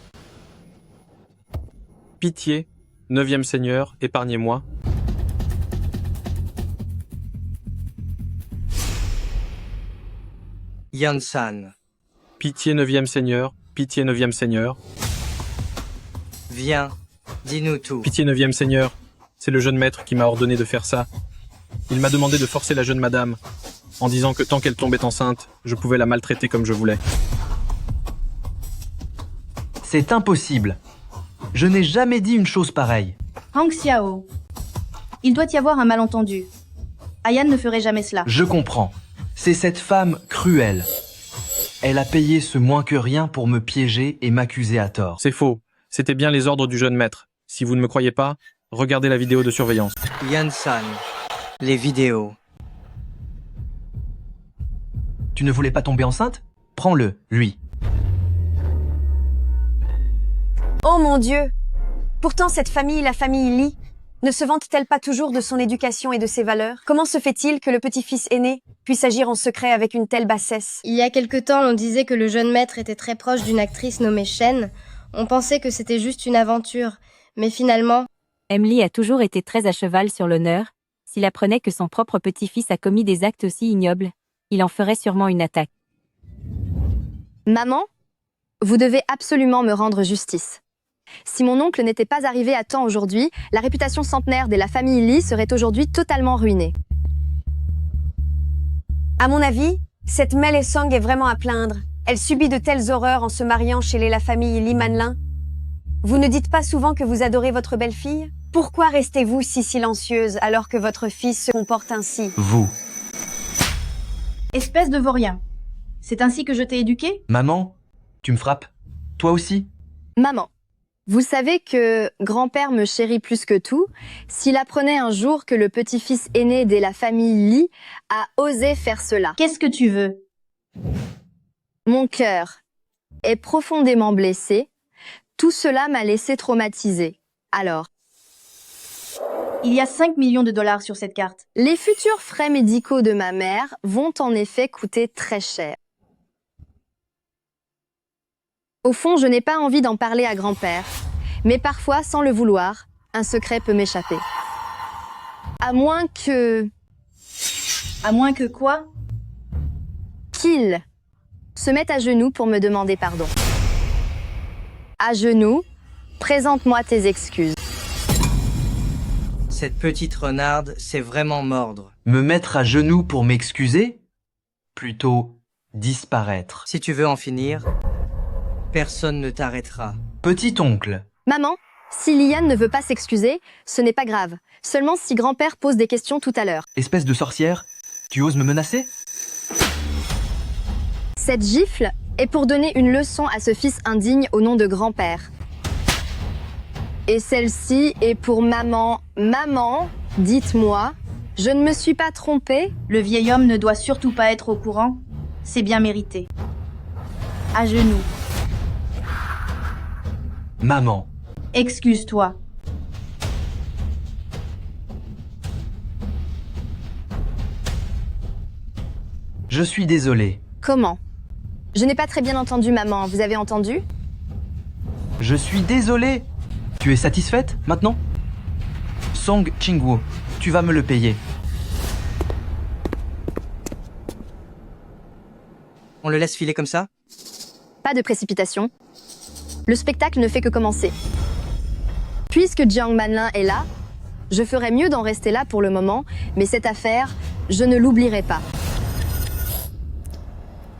Pitié, 9e seigneur, épargnez-moi. Yan San. Pitié, 9e seigneur. Pitié, 9e seigneur. Viens, dis-nous tout. Pitié, 9e seigneur. C'est le jeune maître qui m'a ordonné de faire ça. Il m'a demandé de forcer la jeune madame, en disant que tant qu'elle tombait enceinte, je pouvais la maltraiter comme je voulais. C'est impossible. Je n'ai jamais dit une chose pareille. Hang Xiao, il doit y avoir un malentendu. Ayan ne ferait jamais cela. Je comprends. C'est cette femme cruelle. Elle a payé ce moins que rien pour me piéger et m'accuser à tort. C'est faux. C'était bien les ordres du jeune maître. Si vous ne me croyez pas, regardez la vidéo de surveillance. Yan San. Les vidéos. Tu ne voulais pas tomber enceinte? Prends-le, lui. Oh mon Dieu! Pourtant cette famille, la famille Li, ne se vante-t-elle pas toujours de son éducation et de ses valeurs? Comment se fait-il que le petit-fils aîné puisse agir en secret avec une telle bassesse? Il y a quelque temps, on disait que le jeune maître était très proche d'une actrice nommée Shen. On pensait que c'était juste une aventure. Mais finalement... Emily a toujours été très à cheval sur l'honneur. S'il apprenait que son propre petit-fils a commis des actes aussi ignobles, il en ferait sûrement une attaque. Maman, vous devez absolument me rendre justice. Si mon oncle n'était pas arrivé à temps aujourd'hui, la réputation centenaire de la famille Li serait aujourd'hui totalement ruinée. À mon avis, cette Mel Song est vraiment à plaindre. Elle subit de telles horreurs en se mariant chez la famille Li Manlin. Vous ne dites pas souvent que vous adorez votre belle-fille? Pourquoi restez-vous si silencieuse alors que votre fils se comporte ainsi? Vous. Espèce de vaurien. C'est ainsi que je t'ai éduqué? Maman, tu me frappes? Toi aussi? Maman, vous savez que grand-père me chérit plus que tout. S'il apprenait un jour que le petit-fils aîné de la famille Li a osé faire cela. Qu'est-ce que tu veux? Mon cœur est profondément blessé. Tout cela m'a laissé traumatisée. Alors, il y a 5 millions de dollars sur cette carte. Les futurs frais médicaux de ma mère vont en effet coûter très cher. Au fond, je n'ai pas envie d'en parler à grand-père, mais parfois, sans le vouloir, un secret peut m'échapper. À moins que... À moins que quoi? Qu'il se mette à genoux pour me demander pardon. À genoux, présente-moi tes excuses. Cette petite renarde sait vraiment mordre. Me mettre à genoux pour m'excuser? Plutôt disparaître. Si tu veux en finir, personne ne t'arrêtera. Petit oncle. Maman, si Liane ne veut pas s'excuser, ce n'est pas grave. Seulement si grand-père pose des questions tout à l'heure. Espèce de sorcière, tu oses me menacer? Cette gifle est pour donner une leçon à ce fils indigne au nom de grand-père. Et celle-ci est pour maman. Maman, dites-moi, je ne me suis pas trompée? Le vieil homme ne doit surtout pas être au courant. C'est bien mérité. À genoux. Maman. Excuse-toi. Je suis désolé. Comment? Je n'ai pas très bien entendu, maman. Vous avez entendu? Je suis désolé. Tu es satisfaite, maintenant? Song Chingwo, tu vas me le payer. On le laisse filer comme ça? Pas de précipitation. Le spectacle ne fait que commencer. Puisque Jiang Manlin est là, je ferais mieux d'en rester là pour le moment, mais cette affaire, je ne l'oublierai pas.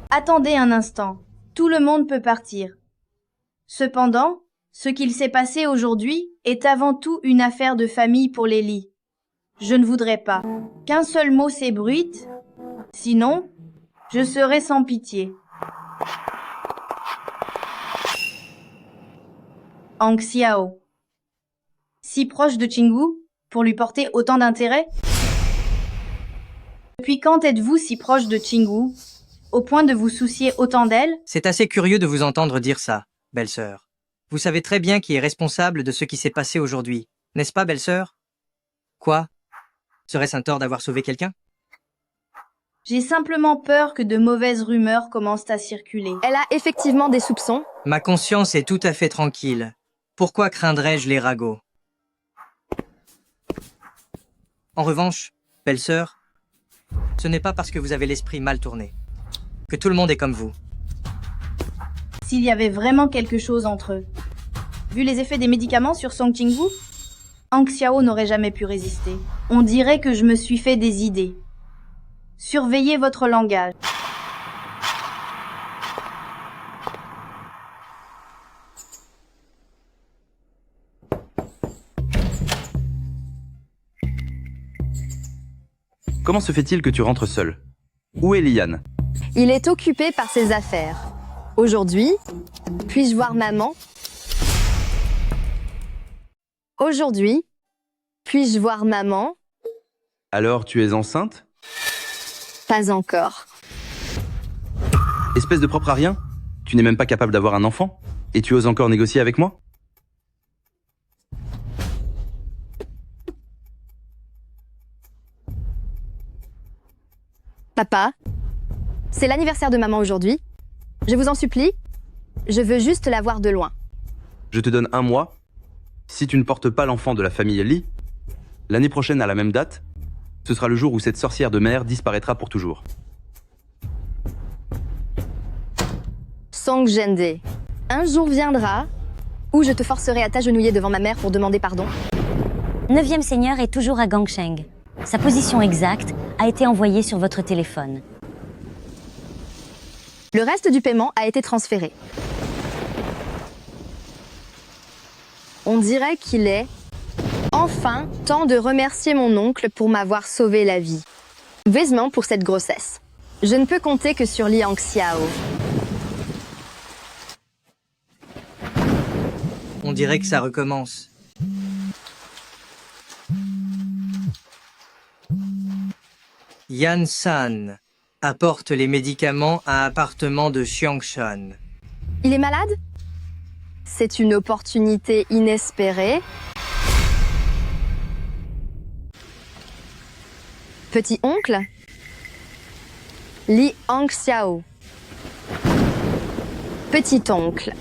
Attendez un instant. Tout le monde peut partir. Cependant, ce qu'il s'est passé aujourd'hui est avant tout une affaire de famille pour les Li. Je ne voudrais pas qu'un seul mot s'ébruite, sinon, je serai sans pitié. Hang Xiao. Si proche de Chingu, pour lui porter autant d'intérêt? Depuis quand êtes-vous si proche de Chingu? au point de vous soucier autant d'elle? C'est assez curieux de vous entendre dire ça, belle-sœur. Vous savez très bien qui est responsable de ce qui s'est passé aujourd'hui, n'est-ce pas, belle-sœur? Quoi? Serait-ce un tort d'avoir sauvé quelqu'un? J'ai simplement peur que de mauvaises rumeurs commencent à circuler. Elle a effectivement des soupçons. Ma conscience est tout à fait tranquille. Pourquoi craindrais-je les ragots? En revanche, belle-sœur, ce n'est pas parce que vous avez l'esprit mal tourné que tout le monde est comme vous. S'il y avait vraiment quelque chose entre eux. Vu les effets des médicaments sur Song Jingwu, Hang Xiao n'aurait jamais pu résister. On dirait que je me suis fait des idées. Surveillez votre langage. Comment se fait-il que tu rentres seul? Où est Lian? Il est occupé par ses affaires. Aujourd'hui, puis-je voir maman? Aujourd'hui, puis-je voir maman? Alors tu es enceinte? Pas encore. Espèce de propre à rien? Tu n'es même pas capable d'avoir un enfant? Et tu oses encore négocier avec moi? Papa, c'est l'anniversaire de maman aujourd'hui. Je vous en supplie, je veux juste la voir de loin. Je te donne 1 mois. Si tu ne portes pas l'enfant de la famille Li, l'année prochaine à la même date, ce sera le jour où cette sorcière de mer disparaîtra pour toujours. Song Jende, un jour viendra où je te forcerai à t'agenouiller devant ma mère pour demander pardon. 9e seigneur est toujours à Gangsheng. Sa position exacte a été envoyée sur votre téléphone. Le reste du paiement a été transféré. On dirait qu'il est enfin temps de remercier mon oncle pour m'avoir sauvé la vie. Vaisements pour cette grossesse. Je ne peux compter que sur Li Xiao. On dirait que ça recommence. Yan San apporte les médicaments à appartement de Xiangshan. Il est malade? C'est une opportunité inespérée. Petit oncle? Li Xiao. Petit oncle.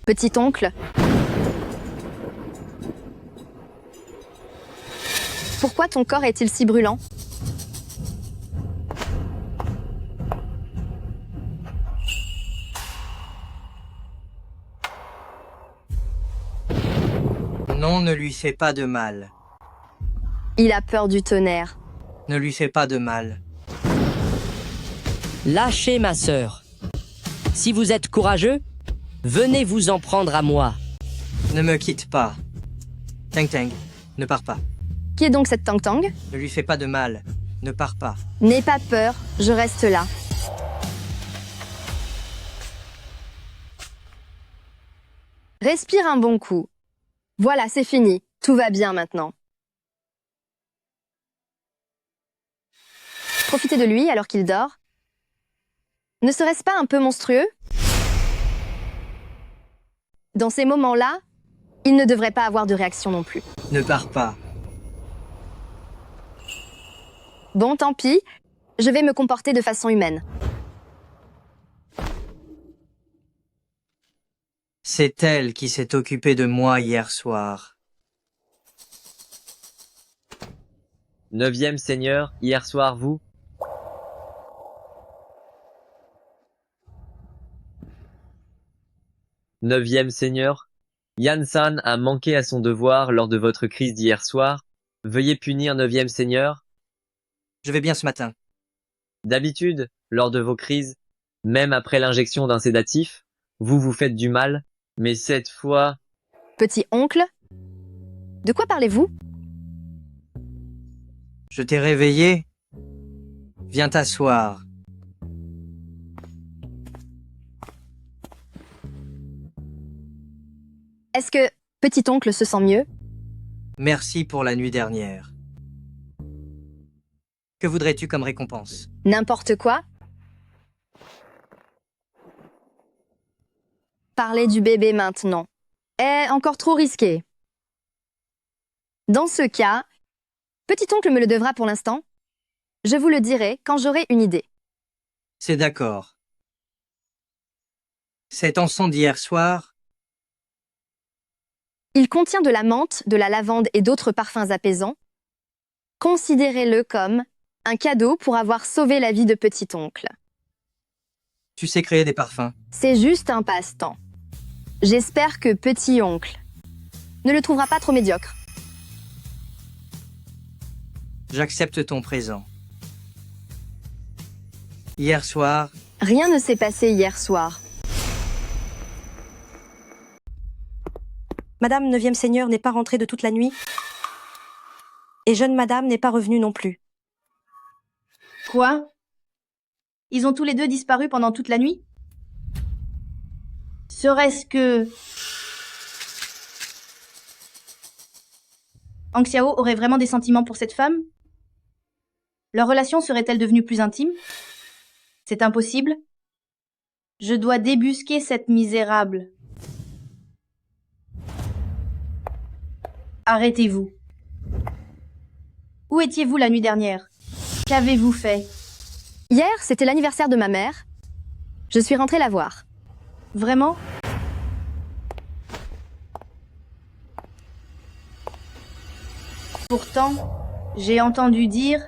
Petit oncle? Pourquoi ton corps est-il si brûlant? Non, ne lui fais pas de mal. Il a peur du tonnerre. Ne lui fais pas de mal. Lâchez ma sœur. Si vous êtes courageux, venez vous en prendre à moi. Ne me quitte pas. Tang Tang, ne pars pas. Qui est donc cette Tang Tang? Ne lui fais pas de mal. Ne pars pas. N'aie pas peur, je reste là. Respire un bon coup. Voilà, c'est fini. Tout va bien maintenant. Profitez de lui alors qu'il dort. Ne serait-ce pas un peu monstrueux? Dans ces moments-là, il ne devrait pas avoir de réaction non plus. Ne pars pas. Bon, tant pis. Je vais me comporter de façon humaine. C'est elle qui s'est occupée de moi hier soir. 9e seigneur, hier soir, vous? Neuvième seigneur, Yan-san a manqué à son devoir lors de votre crise d'hier soir. Veuillez punir 9e seigneur. Je vais bien ce matin. D'habitude, lors de vos crises, même après l'injection d'un sédatif, vous vous faites du mal, mais cette fois... Petit oncle? De quoi parlez-vous? Je t'ai réveillé. Viens t'asseoir. Est-ce que petit oncle se sent mieux? Merci pour la nuit dernière. Que voudrais-tu comme récompense? N'importe quoi? Parler du bébé maintenant est encore trop risqué. Dans ce cas, petit-oncle me le devra pour l'instant. Je vous le dirai quand j'aurai une idée. C'est d'accord. Cet encens d'hier soir, Il contient de la menthe, de la lavande et d'autres parfums apaisants. Considérez-le comme un cadeau pour avoir sauvé la vie de petit-oncle. tu sais créer des parfums. C'est juste un passe-temps. J'espère que petit-oncle ne le trouvera pas trop médiocre. J'accepte ton présent. Hier soir, Rien ne s'est passé hier soir. Madame 9e Seigneur n'est pas rentrée de toute la nuit. Et jeune madame n'est pas revenue non plus. Quoi? Ils ont tous les deux disparu pendant toute la nuit? Serait-ce que... Hang Xiao aurait vraiment des sentiments pour cette femme? Leur relation serait-elle devenue plus intime? C'est impossible. Je dois débusquer cette misérable. Arrêtez-vous. Où étiez-vous la nuit dernière? Qu'avez-vous fait? Hier, c'était l'anniversaire de ma mère. Je suis rentrée la voir. Vraiment? Pourtant, j'ai entendu dire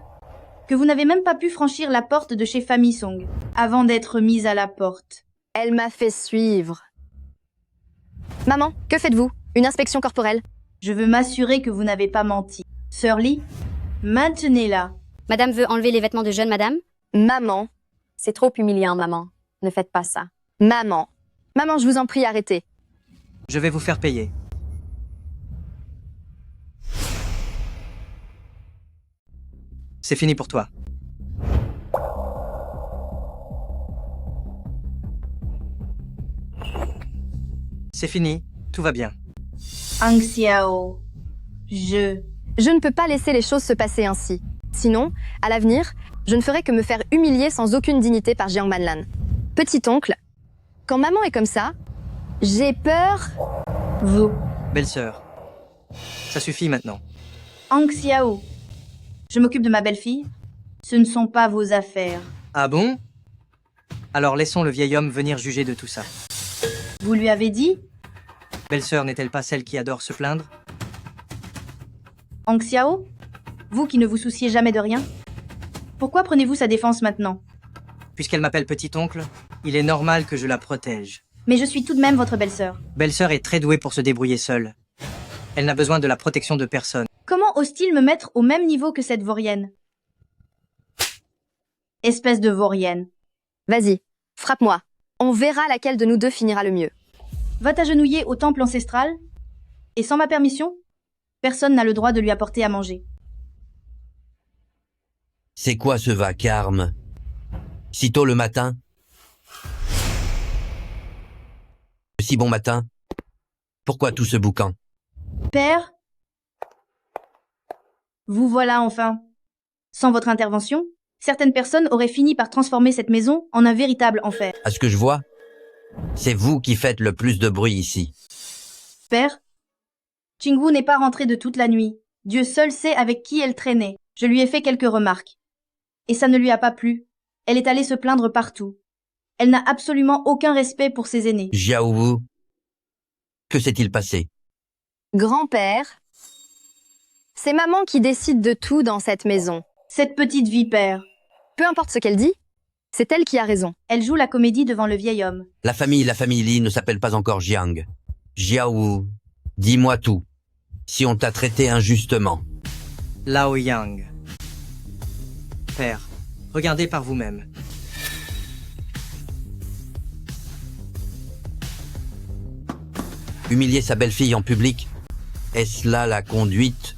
que vous n'avez même pas pu franchir la porte de chez Famille Song avant d'être mise à la porte. Elle m'a fait suivre. Maman, que faites-vous? Une inspection corporelle? Je veux m'assurer que vous n'avez pas menti. Sœur Lee, maintenez-la. Madame veut enlever les vêtements de jeune madame? Maman. C'est trop humiliant, maman. Ne faites pas ça. Maman. Maman, je vous en prie, arrêtez. je vais vous faire payer. C'est fini pour toi. C'est fini, tout va bien. Hang Xiao, je ne peux pas laisser les choses se passer ainsi. Sinon, à l'avenir, je ne ferai que me faire humilier sans aucune dignité par Jiang Manlan. Petit-oncle, quand maman est comme ça, j'ai peur... Vous. Belle-sœur, ça suffit maintenant. Hang Xiao, je m'occupe de ma belle-fille. Ce ne sont pas vos affaires. Ah bon? Alors laissons le vieil homme venir juger de tout ça. Vous lui avez dit? Belle-sœur n'est-elle pas celle qui adore se plaindre? Hang Xiao, vous qui ne vous souciez jamais de rien, pourquoi prenez-vous sa défense maintenant? Puisqu'elle m'appelle petit-oncle, il est normal que je la protège. Mais je suis tout de même votre belle-sœur. Belle-sœur est très douée pour se débrouiller seule. Elle n'a besoin de la protection de personne. Comment ose-t-il me mettre au même niveau que cette vaurienne? Espèce de vaurienne. Vas-y, frappe-moi. On verra laquelle de nous deux finira le mieux. Va t'agenouiller au temple ancestral, et sans ma permission, personne n'a le droit de lui apporter à manger. C'est quoi ce vacarme? Si tôt le matin? Si bon matin? Pourquoi tout ce boucan? Père? Vous voilà enfin. Sans votre intervention, certaines personnes auraient fini par transformer cette maison en un véritable enfer. À ce que je vois, c'est vous qui faites le plus de bruit ici. Père? Qingwu n'est pas rentrée de toute la nuit. Dieu seul sait avec qui elle traînait. Je lui ai fait quelques remarques. Et ça ne lui a pas plu. Elle est allée se plaindre partout. Elle n'a absolument aucun respect pour ses aînés. Xiao Wu, que s'est-il passé? Grand-père, c'est maman qui décide de tout dans cette maison. Cette petite vipère. Peu importe ce qu'elle dit, c'est elle qui a raison. Elle joue la comédie devant le vieil homme. La famille Li ne s'appelle pas encore Jiang. Xiao Wu, dis-moi tout. Si on t'a traité injustement. Lao Yang. Père, regardez par vous-même. Humilier sa belle-fille en public, est-ce là la conduite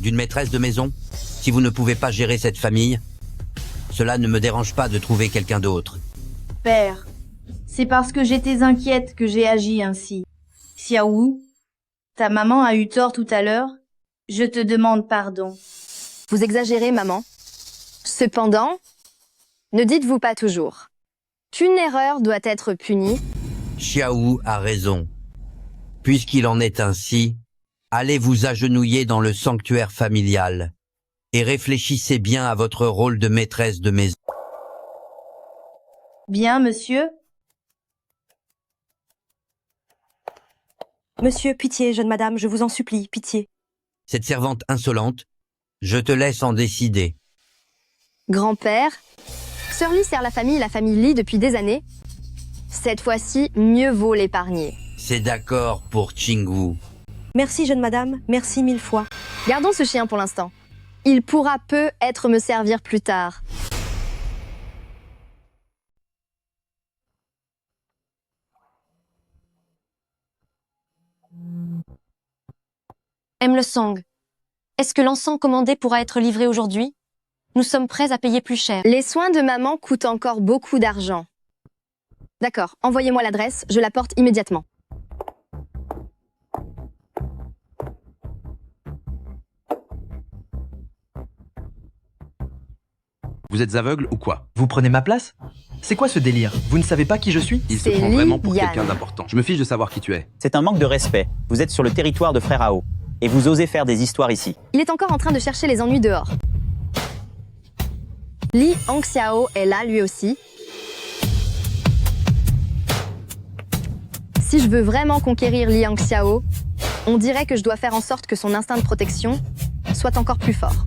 d'une maîtresse de maison? Si vous ne pouvez pas gérer cette famille, cela ne me dérange pas de trouver quelqu'un d'autre. Père, c'est parce que j'étais inquiète que j'ai agi ainsi. Xiao Wu, ta maman a eu tort tout à l'heure. Je te demande pardon. Vous exagérez, maman. Cependant, ne dites-vous pas toujours qu'une erreur doit être punie? Xiaowu a raison. Puisqu'il en est ainsi, allez vous agenouiller dans le sanctuaire familial et réfléchissez bien à votre rôle de maîtresse de maison. Bien, monsieur. Monsieur, pitié, jeune madame, je vous en supplie, pitié. Cette servante insolente, je te laisse en décider. Grand-père, Sir Lee sert la famille Lee depuis des années. Cette fois-ci, mieux vaut l'épargner. C'est d'accord pour Qingwu. Merci, jeune madame, merci mille fois. Gardons ce chien pour l'instant. Il pourra peut-être me servir plus tard. Aime le sang. Est-ce que l'encens commandé pourra être livré aujourd'hui? Nous sommes prêts à payer plus cher. Les soins de maman coûtent encore beaucoup d'argent. D'accord, envoyez-moi l'adresse, je la porte immédiatement. Vous êtes aveugle ou quoi? Vous prenez ma place? C'est quoi ce délire? Vous ne savez pas qui je suis? Il se prend vraiment pour quelqu'un d'important. Je me fiche de savoir qui tu es. C'est un manque de respect. Vous êtes sur le territoire de Frère Hao. Et vous osez faire des histoires ici. Il est encore en train de chercher les ennuis dehors. Li Hongxiao est là, lui aussi. Si je veux vraiment conquérir Li Hongxiao, on dirait que je dois faire en sorte que son instinct de protection soit encore plus fort.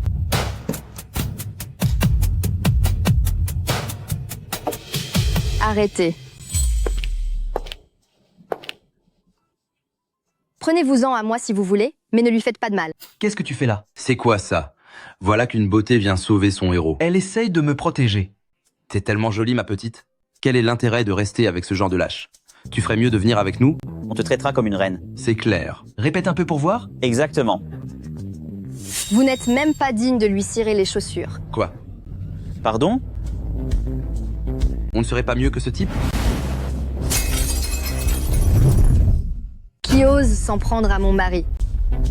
Arrêtez. Prenez-vous-en à moi si vous voulez, mais ne lui faites pas de mal. Qu'est-ce que tu fais là? C'est quoi ça? Voilà qu'une beauté vient sauver son héros. Elle essaye de me protéger. T'es tellement jolie, ma petite. Quel est l'intérêt de rester avec ce genre de lâche? Tu ferais mieux de venir avec nous? On te traitera comme une reine. C'est clair. Répète un peu pour voir. Exactement. Vous n'êtes même pas digne de lui cirer les chaussures. Quoi? Pardon? On ne serait pas mieux que ce type? Qui ose s'en prendre à mon mari?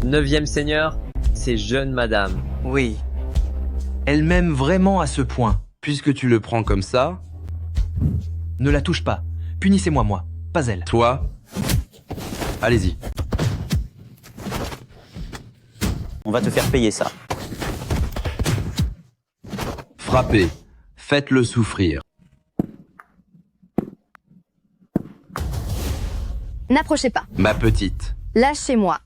9e seigneur, c'est jeune madame. Oui. Elle m'aime vraiment à ce point. Puisque tu le prends comme ça... Ne la touche pas. Punissez-moi, moi. Pas elle. Toi? Allez-y. On va te faire payer ça. Frappez. Faites-le souffrir. N'approchez pas. Ma petite. Lâchez-moi.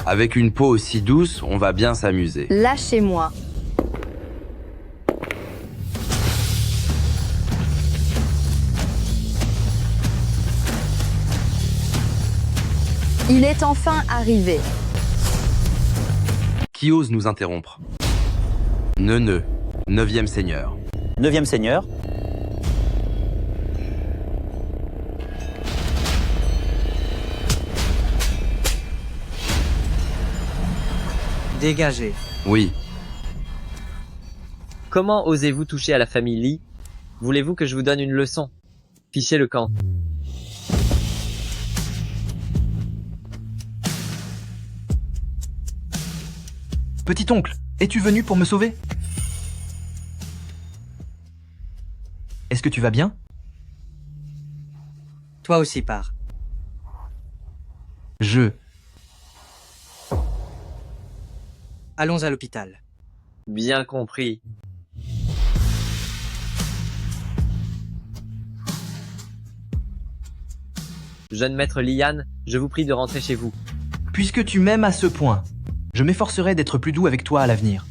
Avec une peau aussi douce, on va bien s'amuser. Lâchez-moi. Il est enfin arrivé. Qui ose nous interrompre? Neuneu, 9e seigneur. 9e seigneur. Dégagez. Oui. Comment osez-vous toucher à la famille Li? Voulez-vous que je vous donne une leçon? Fichez le camp. Petit oncle, es-tu venu pour me sauver? Est-ce que tu vas bien? Toi aussi pars. Allons à l'hôpital. Bien compris. Jeune maître Lian, je vous prie de rentrer chez vous. Puisque tu m'aimes à ce point, je m'efforcerai d'être plus doux avec toi à l'avenir.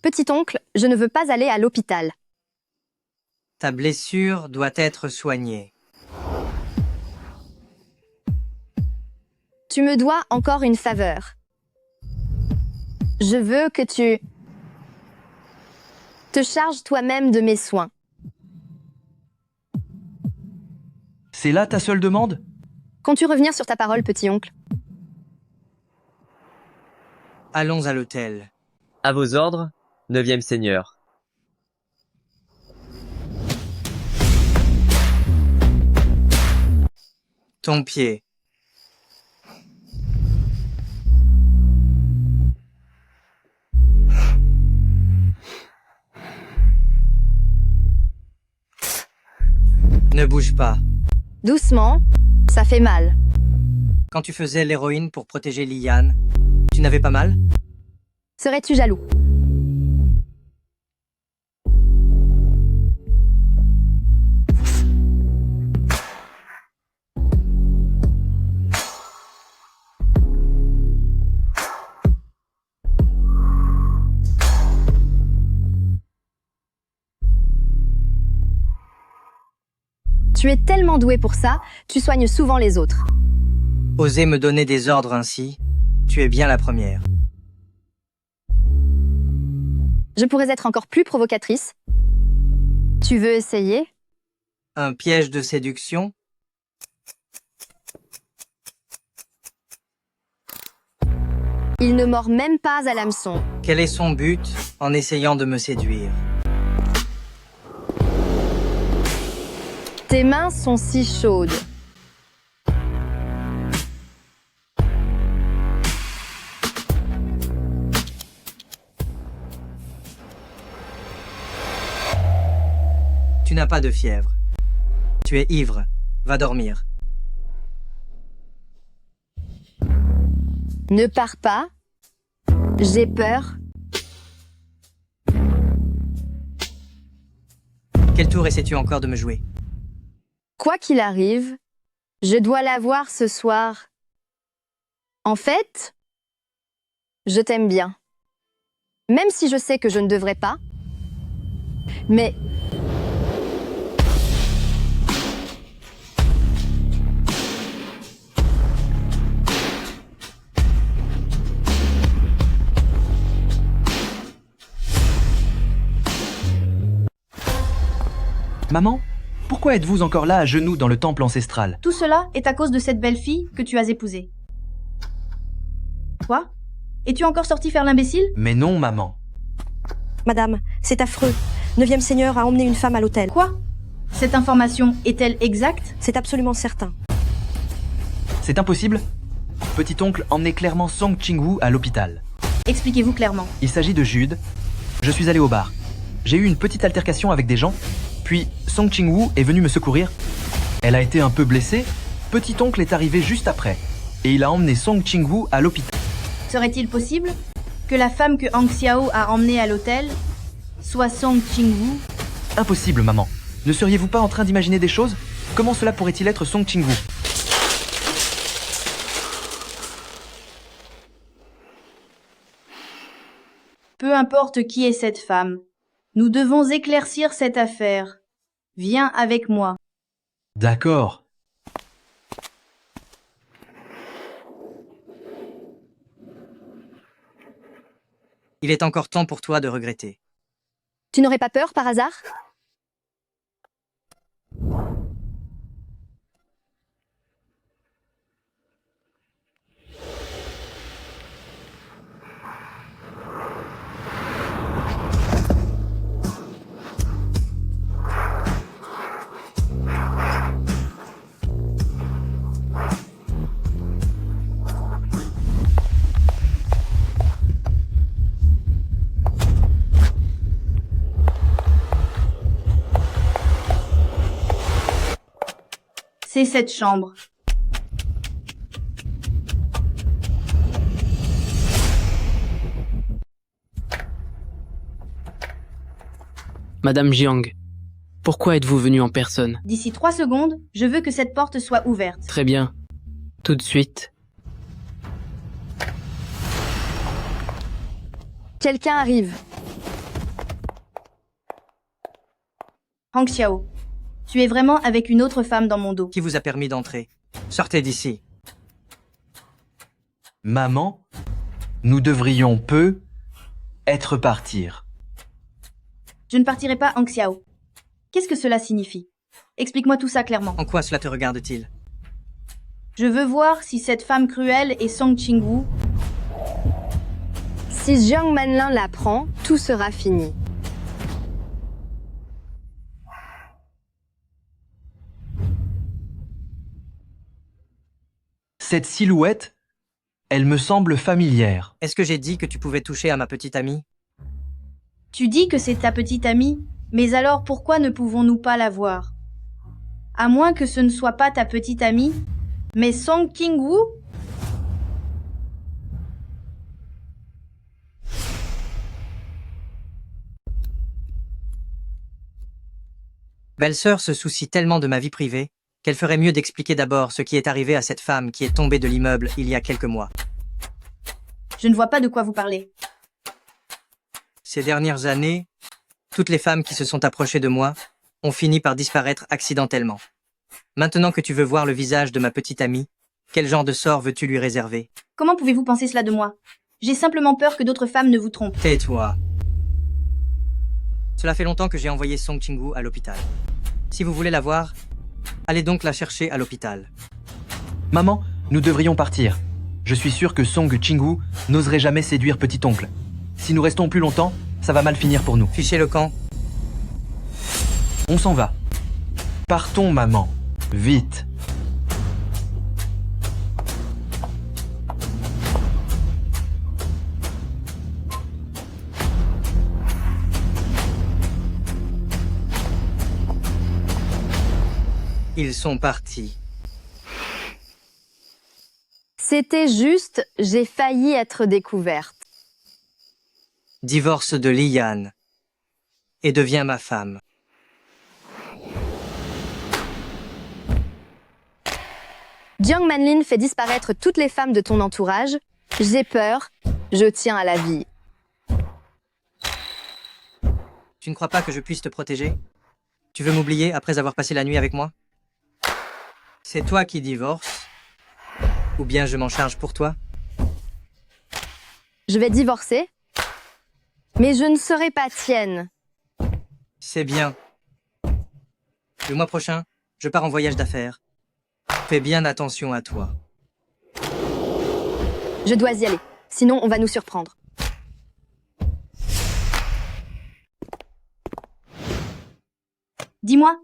Petit oncle, je ne veux pas aller à l'hôpital. Ta blessure doit être soignée. Tu me dois encore une faveur. Je veux que tu te charges toi-même de mes soins. C'est là ta seule demande? Comptes-tu revenir sur ta parole, petit oncle? Allons à l'hôtel. À vos ordres, 9e seigneur. Ton pied. Ne bouge pas. Doucement, ça fait mal. Quand tu faisais l'héroïne pour protéger Liane, tu n'avais pas mal? Serais-tu jaloux? Tu es tellement doué pour ça, tu soignes souvent les autres. Oser me donner des ordres ainsi, tu es bien la première. Je pourrais être encore plus provocatrice. Tu veux essayer? Un piège de séduction? Il ne mord même pas à l'hameçon. Quel est son but en essayant de me séduire? Tes mains sont si chaudes. Tu n'as pas de fièvre. Tu es ivre. Va dormir. Ne pars pas. J'ai peur. Quel tour essaies-tu encore de me jouer? Quoi qu'il arrive, je dois la voir ce soir. En fait, je t'aime bien. Même si je sais que je ne devrais pas. Mais... Maman, pourquoi êtes-vous encore là à genoux dans le temple ancestral? Tout cela est à cause de cette belle fille que tu as épousée. Quoi? Es-tu encore sorti faire l'imbécile? Mais non, maman. Madame, c'est affreux. 9e Seigneur a emmené une femme à l'hôtel. Quoi? Cette information est-elle exacte? C'est absolument certain. C'est impossible. Petit-oncle emmenait clairement Song Ching-woo à l'hôpital. Expliquez-vous clairement. Il s'agit de Jude. Je suis allé au bar. J'ai eu une petite altercation avec des gens. Puis, Song Ching-woo est venu me secourir. Elle a été un peu blessée. Petit-oncle est arrivé juste après. Et il a emmené Song Ching-woo à l'hôpital. Serait-il possible que la femme que Hang Xiao a emmenée à l'hôtel soit Song Ching-woo? Impossible, maman. Ne seriez-vous pas en train d'imaginer des choses? Comment cela pourrait-il être Song Ching-woo? Peu importe qui est cette femme, nous devons éclaircir cette affaire. Viens avec moi. D'accord. Il est encore temps pour toi de regretter. Tu n'aurais pas peur par hasard? C'est cette chambre. Madame Jiang, pourquoi êtes-vous venue en personne? D'ici 3 secondes, je veux que cette porte soit ouverte. Très bien. Tout de suite. Quelqu'un arrive. Hang Xiao, tu es vraiment avec une autre femme dans mon dos. Qui vous a permis d'entrer? Sortez d'ici. Maman, nous devrions peu être partir. Je ne partirai pas, Hang Xiao. Qu'est-ce que cela signifie? Explique-moi tout ça clairement. En quoi cela te regarde-t-il? Je veux voir si cette femme cruelle est Song Ching-woo. Si Jiang Manlin l'apprend, tout sera fini. Cette silhouette, elle me semble familière. Est-ce que j'ai dit que tu pouvais toucher à ma petite amie? Tu dis que c'est ta petite amie, mais alors pourquoi ne pouvons-nous pas la voir? À moins que ce ne soit pas ta petite amie, mais Song King-woo? Belle-sœur se soucie tellement de ma vie privée qu'elle ferait mieux d'expliquer d'abord ce qui est arrivé à cette femme qui est tombée de l'immeuble il y a quelques mois. Je ne vois pas de quoi vous parlez. Ces dernières années, toutes les femmes qui se sont approchées de moi ont fini par disparaître accidentellement. Maintenant que tu veux voir le visage de ma petite amie, quel genre de sort veux-tu lui réserver? Comment pouvez-vous penser cela de moi? J'ai simplement peur que d'autres femmes ne vous trompent. Tais-toi. Cela fait longtemps que j'ai envoyé Song Ching-woo à l'hôpital. Si vous voulez la voir, allez donc la chercher à l'hôpital. Maman, nous devrions partir. Je suis sûr que Song Ching-woo n'oserait jamais séduire petit-oncle. Si nous restons plus longtemps, ça va mal finir pour nous. Fichez le camp. On s'en va. Partons, maman. Vite. Ils sont partis. C'était juste, j'ai failli être découverte. Divorce de Lian et devient ma femme. Jiang Manlin fait disparaître toutes les femmes de ton entourage. J'ai peur, je tiens à la vie. Tu ne crois pas que je puisse te protéger? Tu veux m'oublier après avoir passé la nuit avec moi? C'est toi qui divorces? Ou bien je m'en charge pour toi? Je vais divorcer, mais je ne serai pas tienne. C'est bien. Le mois prochain, je pars en voyage d'affaires. Fais bien attention à toi. Je dois y aller, sinon on va nous surprendre. Dis-moi,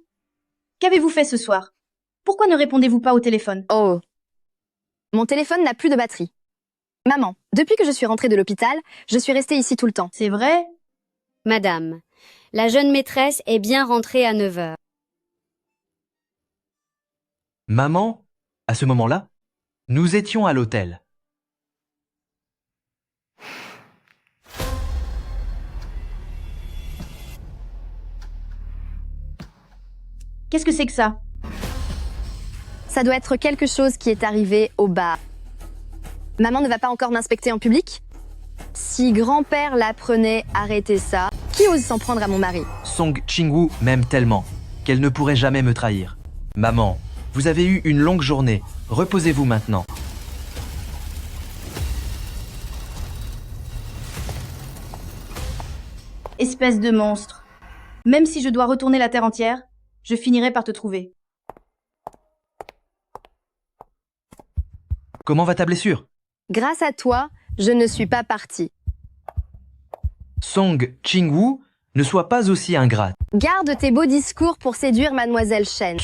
qu'avez-vous fait ce soir? Pourquoi ne répondez-vous pas au téléphone? Oh. Mon téléphone n'a plus de batterie. Maman, depuis que je suis rentrée de l'hôpital, je suis restée ici tout le temps. C'est vrai? Madame, la jeune maîtresse est bien rentrée à 9 h. Maman, à ce moment-là, nous étions à l'hôtel. Qu'est-ce que c'est que ça? Ça doit être quelque chose qui est arrivé au bar. Maman ne va pas encore m'inspecter en public? Si grand-père l'apprenait, arrêtez ça. Qui ose s'en prendre à mon mari? Song Ching-woo m'aime tellement qu'elle ne pourrait jamais me trahir. Maman, vous avez eu une longue journée. Reposez-vous maintenant. Espèce de monstre. Même si je dois retourner la terre entière, je finirai par te trouver. Comment va ta blessure? Grâce à toi, je ne suis pas partie. Song Ching-woo, ne sois pas aussi ingrate. Garde tes beaux discours pour séduire Mademoiselle Shen.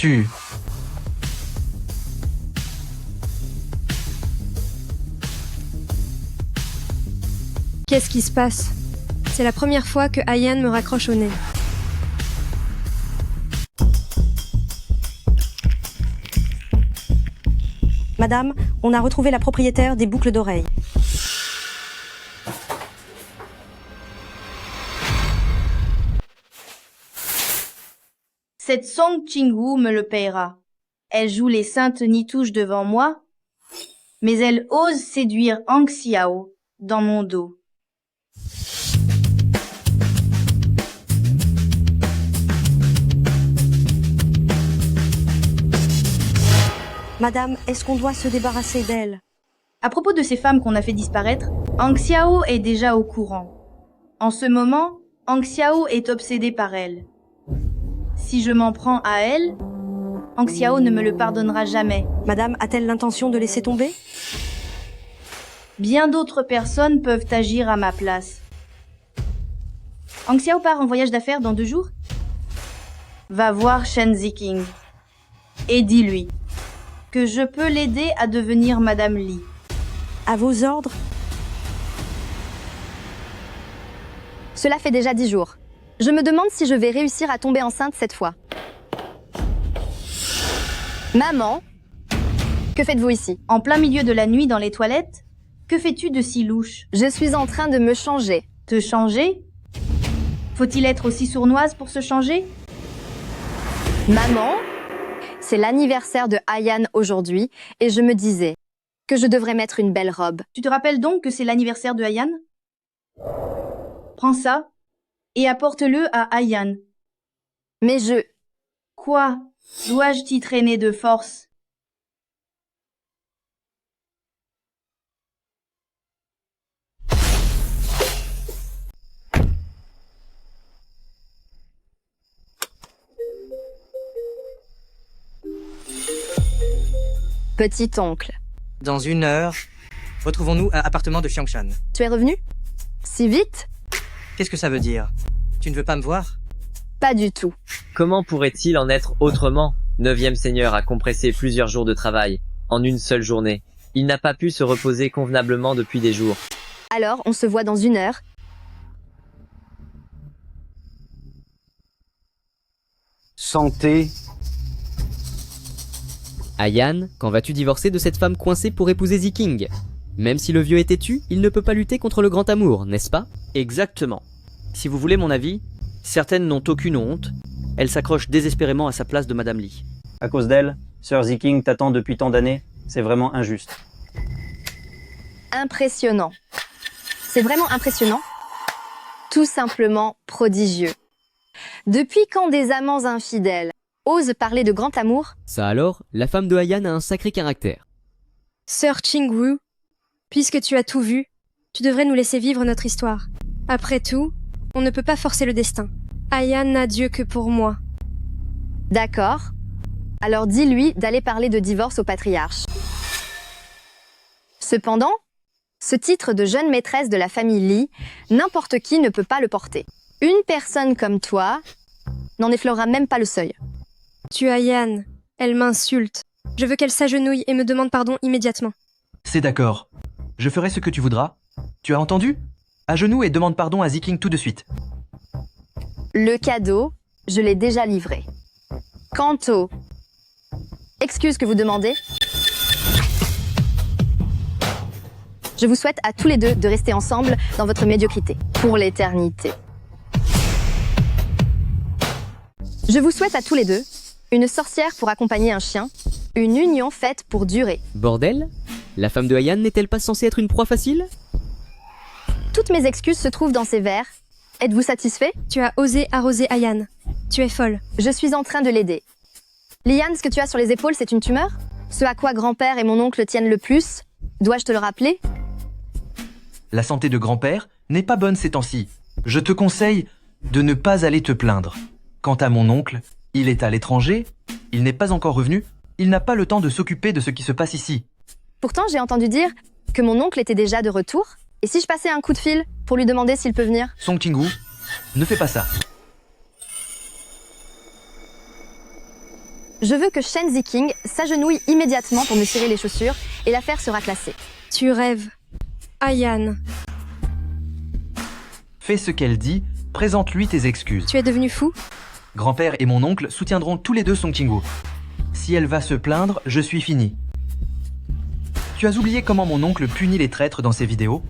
Qu'est-ce qui se passe? C'est la première fois que Ayan me raccroche au nez. Madame, on a retrouvé la propriétaire des boucles d'oreilles. Cette Song Ching-woo me le payera. Elle joue les saintes nitouches devant moi, mais elle ose séduire Hang Xiao dans mon dos. Madame, est-ce qu'on doit se débarrasser d'elle? À propos de ces femmes qu'on a fait disparaître, Hang Xiao est déjà au courant. En ce moment, Hang Xiao est obsédé par elle. Si je m'en prends à elle, Hang Xiao ne me le pardonnera jamais. Madame a-t-elle l'intention de laisser tomber? Bien d'autres personnes peuvent agir à ma place. Hang Xiao part en voyage d'affaires dans 2 jours? Va voir Shen Ziking et dis-lui que je peux l'aider à devenir Madame Li. À vos ordres? Cela fait déjà 10 jours. Je me demande si je vais réussir à tomber enceinte cette fois. Maman, que faites-vous ici? En plein milieu de la nuit dans les toilettes? Que fais-tu de si louche? Je suis en train de me changer. Te changer? Faut-il être aussi sournoise pour se changer? Maman, c'est l'anniversaire de Ayan aujourd'hui et je me disais que je devrais mettre une belle robe. Tu te rappelles donc que c'est l'anniversaire de Ayan? Prends ça et apporte-le à Ayan. Mais je... Quoi? Dois-je t'y traîner de force? Petit oncle, Dans 1 heure, retrouvons-nous à l'appartement de Xiangshan. tu es revenu? Si vite? Qu'est-ce que ça veut dire? Tu ne veux pas me voir? Pas du tout. Comment pourrait-il en être autrement? 9e Seigneur a compressé plusieurs jours de travail en une seule journée. Il n'a pas pu se reposer convenablement depuis des jours. Alors, on se voit dans 1 heure. Santé. Ayan, quand vas-tu divorcer de cette femme coincée pour épouser Ziking? Même si le vieux est têtu, il ne peut pas lutter contre le grand amour, n'est-ce pas? Exactement. Si vous voulez mon avis, certaines n'ont aucune honte. Elles s'accrochent désespérément à sa place de Madame Lee. À cause d'elle, Sir Ziking t'attend depuis tant d'années, c'est vraiment injuste. Impressionnant. C'est vraiment impressionnant. Tout simplement prodigieux. Depuis quand des amants infidèles osent parler de grand amour? Ça alors, la femme de Ayan a un sacré caractère. Sir Chingwu, puisque tu as tout vu, tu devrais nous laisser vivre notre histoire. Après tout, on ne peut pas forcer le destin. Ayan n'a Dieu que pour moi. D'accord. Alors dis-lui d'aller parler de divorce au patriarche. Cependant, ce titre de jeune maîtresse de la famille Lee, n'importe qui ne peut pas le porter. Une personne comme toi n'en effleurera même pas le seuil. Tu as Ayan, elle m'insulte. Je veux qu'elle s'agenouille et me demande pardon immédiatement. C'est d'accord. Je ferai ce que tu voudras. Tu as entendu? À genoux et demande pardon à Ziking tout de suite. Le cadeau, je l'ai déjà livré. Quant aux excuses que vous demandez, je vous souhaite à tous les deux de rester ensemble dans votre médiocrité, pour l'éternité. Je vous souhaite à tous les deux une sorcière pour accompagner un chien, une union faite pour durer. Bordel? La femme de Ayan n'est-elle pas censée être une proie facile? Toutes mes excuses se trouvent dans ces vers. Êtes-vous satisfait? Tu as osé arroser Ayan. Tu es folle. Je suis en train de l'aider. Liane, ce que tu as sur les épaules, c'est une tumeur? Ce à quoi grand-père et mon oncle tiennent le plus? Dois-je te le rappeler? La santé de grand-père n'est pas bonne ces temps-ci. Je te conseille de ne pas aller te plaindre. Quant à mon oncle, il est à l'étranger, il n'est pas encore revenu, il n'a pas le temps de s'occuper de ce qui se passe ici. Pourtant, j'ai entendu dire que mon oncle était déjà de retour. Et si je passais un coup de fil pour lui demander s'il peut venir? Song Chingwu, ne fais pas ça. Je veux que Shen Ziking s'agenouille immédiatement pour me tirer les chaussures et l'affaire sera classée. Tu rêves. Ayan. Fais ce qu'elle dit, présente-lui tes excuses. Tu es devenu fou? Grand-père et mon oncle soutiendront tous les deux Song Chingwu. Si elle va se plaindre, je suis fini. Tu as oublié comment mon oncle punit les traîtres dans ses vidéos?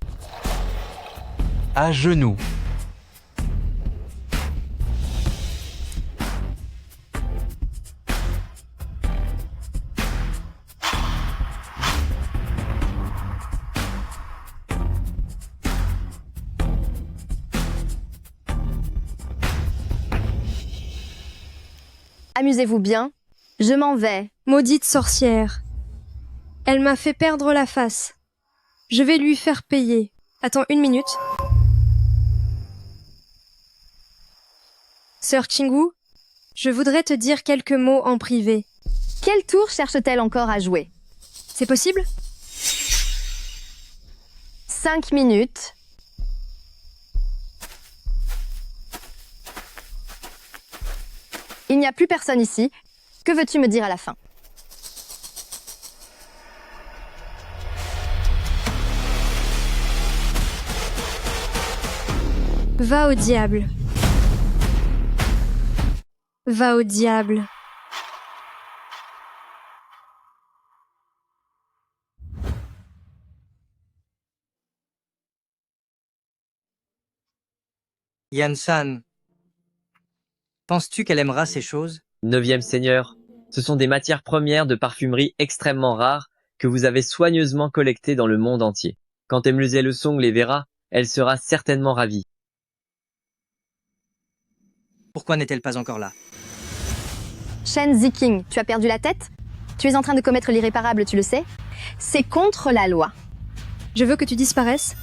À genoux. Amusez-vous bien. Je m'en vais. Maudite sorcière. Elle m'a fait perdre la face. Je vais lui faire payer. Attends 1 minute. Sir Chingwu, je voudrais te dire quelques mots en privé. Quel tour cherche-t-elle encore à jouer? C'est possible? 5 minutes. Il n'y a plus personne ici. Que veux-tu me dire à la fin? Va au diable. Va au diable. Yan-san, penses-tu qu'elle aimera ces choses? 9e seigneur, ce sont des matières premières de parfumerie extrêmement rares que vous avez soigneusement collectées dans le monde entier. Quand Emleze Song les verra, elle sera certainement ravie. Pourquoi n'est-elle pas encore là? Shen Ziking, tu as perdu la tête? Tu es en train de commettre l'irréparable, tu le sais? C'est contre la loi. Je veux que tu disparaisses.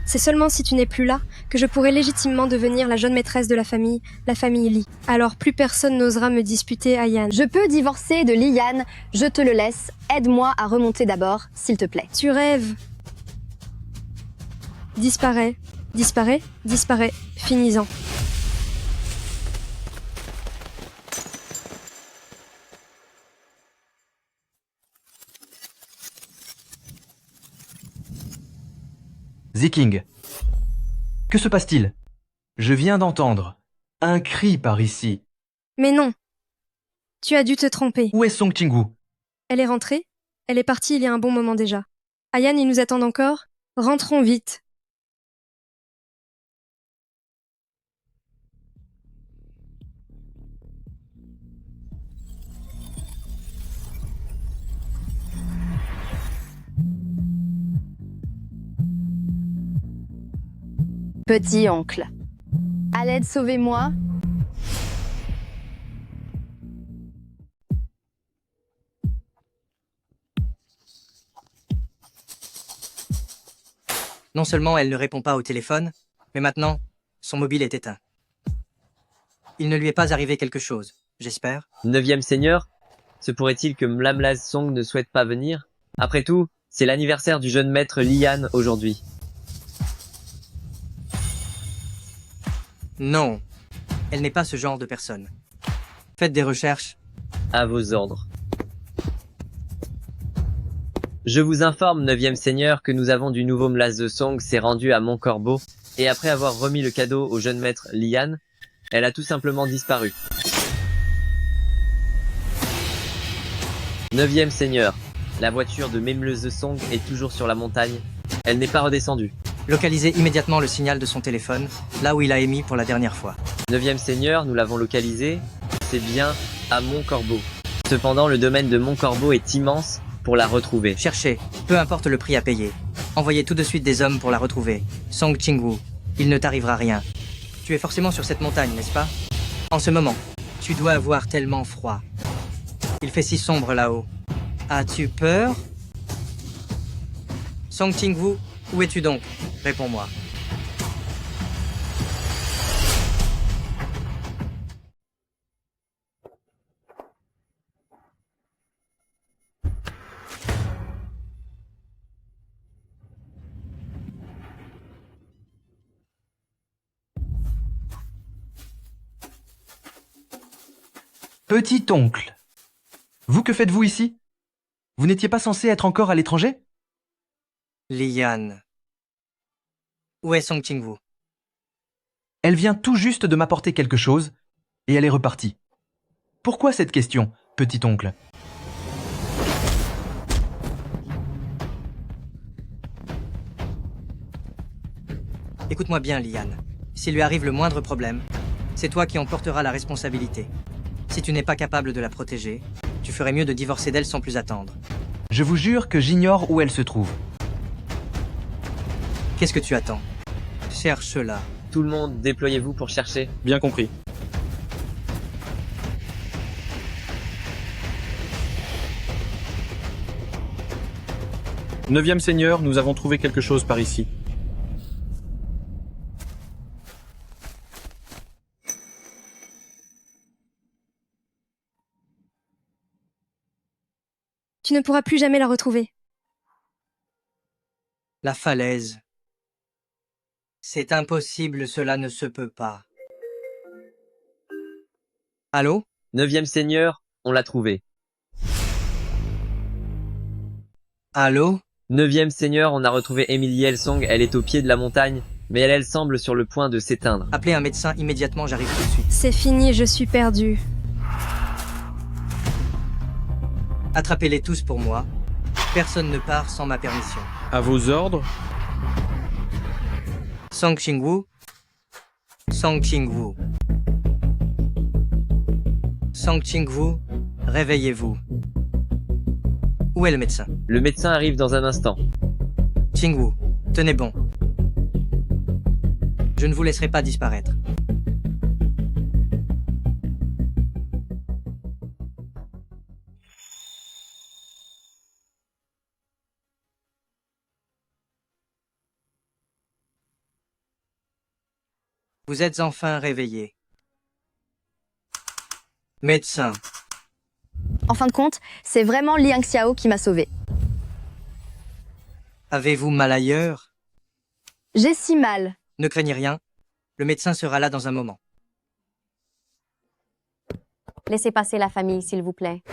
C'est seulement si tu n'es plus là que je pourrai légitimement devenir la jeune maîtresse de la famille Li. Alors plus personne n'osera me disputer Ayan. Je peux divorcer de Lian, je te le laisse. Aide-moi à remonter d'abord, s'il te plaît. Tu rêves. Disparais, disparais, disparais, finis-en. Ziking. Que se passe-t-il? Je viens d'entendre un cri par ici. Mais non. Tu as dû te tromper. Où est Song Qingwu? Elle est rentrée? Elle est partie il y a un bon moment déjà. Ayan, ils nous attendent encore? Rentrons vite. Petit oncle. À l'aide, sauvez-moi. Non seulement elle ne répond pas au téléphone, mais maintenant, son mobile est éteint. Il ne lui est pas arrivé quelque chose, j'espère. 9e seigneur, se pourrait-il que Emleze Song ne souhaite pas venir? Après tout, c'est l'anniversaire du jeune maître Lian aujourd'hui. Non, elle n'est pas ce genre de personne. Faites des recherches. À vos ordres. Je vous informe, 9e seigneur, que nous avons du nouveau Emleze Song s'est rendu à Montcorbeau, et après avoir remis le cadeau au jeune maître Lian, elle a tout simplement disparu. 9e seigneur, la voiture de Emleze Song est toujours sur la montagne. Elle n'est pas redescendue. Localisez immédiatement le signal de son téléphone, là où il a émis pour la dernière fois. 9e seigneur, nous l'avons localisé, c'est bien à Montcorbeau. Cependant, le domaine de Montcorbeau est immense pour la retrouver. Cherchez, peu importe le prix à payer. Envoyez tout de suite des hommes pour la retrouver. Song Qingwu, il ne t'arrivera rien. Tu es forcément sur cette montagne, n'est-ce pas? En ce moment, tu dois avoir tellement froid. Il fait si sombre là-haut. As-tu peur? Song Qingwu, où es-tu donc? Réponds-moi. Petit oncle. Vous, que faites-vous ici? Vous n'étiez pas censé être encore à l'étranger? Lian. Où est Song Qingwu? Elle vient tout juste de m'apporter quelque chose, et elle est repartie. Pourquoi cette question, petit oncle? Écoute-moi bien, Lian. S'il lui arrive le moindre problème, c'est toi qui en porteras la responsabilité. Si tu n'es pas capable de la protéger, tu ferais mieux de divorcer d'elle sans plus attendre. Je vous jure que j'ignore où elle se trouve. Qu'est-ce que tu attends? Cherche-la. Tout le monde, déployez-vous pour chercher. Bien compris. Neuvième seigneur, nous avons trouvé quelque chose par ici. Tu ne pourras plus jamais la retrouver. La falaise. C'est impossible, cela ne se peut pas. Allô? 9e seigneur, on l'a trouvé. Allô? 9e seigneur, on a retrouvé Emily Elsong, elle est au pied de la montagne, mais elle semble sur le point de s'éteindre. Appelez un médecin immédiatement, j'arrive tout de suite. C'est fini, je suis perdue. Attrapez-les tous pour moi. Personne ne part sans ma permission. À vos ordres. Song Qingwu, Song Ching-woo. Song Ching-woo, réveillez-vous. Où est le médecin? Le médecin arrive dans un instant. Ching-woo, tenez bon. Je ne vous laisserai pas disparaître. Vous êtes enfin réveillé. Médecin. En fin de compte, c'est vraiment Liang Xiao qui m'a sauvée. Avez-vous mal ailleurs? J'ai si mal. Ne craignez rien. Le médecin sera là dans un moment. Laissez passer la famille, s'il vous plaît.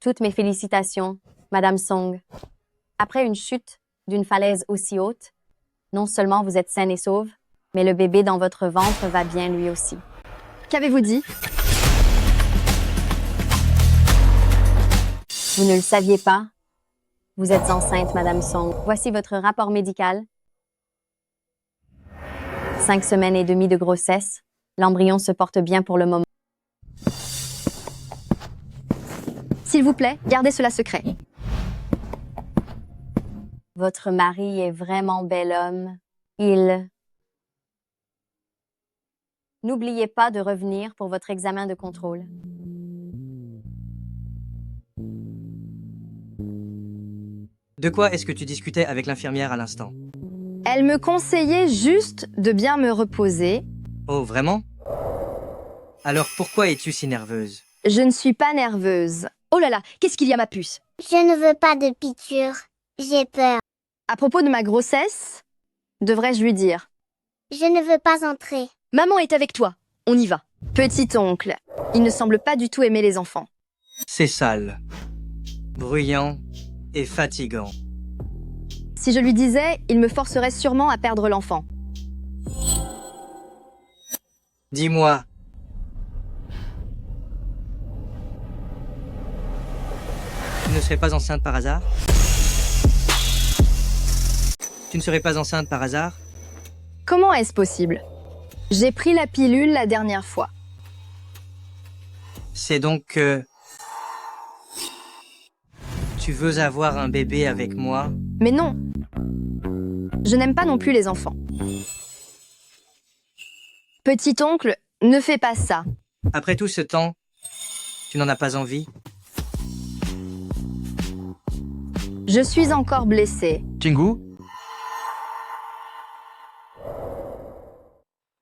Toutes mes félicitations, Madame Song. Après une chute d'une falaise aussi haute, non seulement vous êtes saine et sauve, mais le bébé dans votre ventre va bien lui aussi. Qu'avez-vous dit? Vous ne le saviez pas? Vous êtes enceinte, Madame Song. Voici votre rapport médical. 5 semaines et demie de grossesse. L'embryon se porte bien pour le moment. S'il vous plaît, gardez cela secret. Votre mari est vraiment bel homme. Il... N'oubliez pas de revenir pour votre examen de contrôle. De quoi est-ce que tu discutais avec l'infirmière à l'instant? Elle me conseillait juste de bien me reposer. Oh, vraiment? Alors pourquoi es-tu si nerveuse? Je ne suis pas nerveuse. Oh là là, qu'est-ce qu'il y a, ma puce? Je ne veux pas de piqûre. J'ai peur. À propos de ma grossesse, devrais-je lui dire? Je ne veux pas entrer. Maman est avec toi. On y va. Petit oncle, il ne semble pas du tout aimer les enfants. C'est sale, bruyant et fatigant. Si je lui disais, il me forcerait sûrement à perdre l'enfant. Dis-moi. Tu ne serais pas enceinte par hasard? Tu ne serais pas enceinte par hasard? Comment est-ce possible? J'ai pris la pilule la dernière fois. C'est donc que... Tu veux avoir un bébé avec moi? Mais non. Je n'aime pas non plus les enfants. Petit oncle, ne fais pas ça. Après tout ce temps, tu n'en as pas envie? Je suis encore blessée. Ching-woo?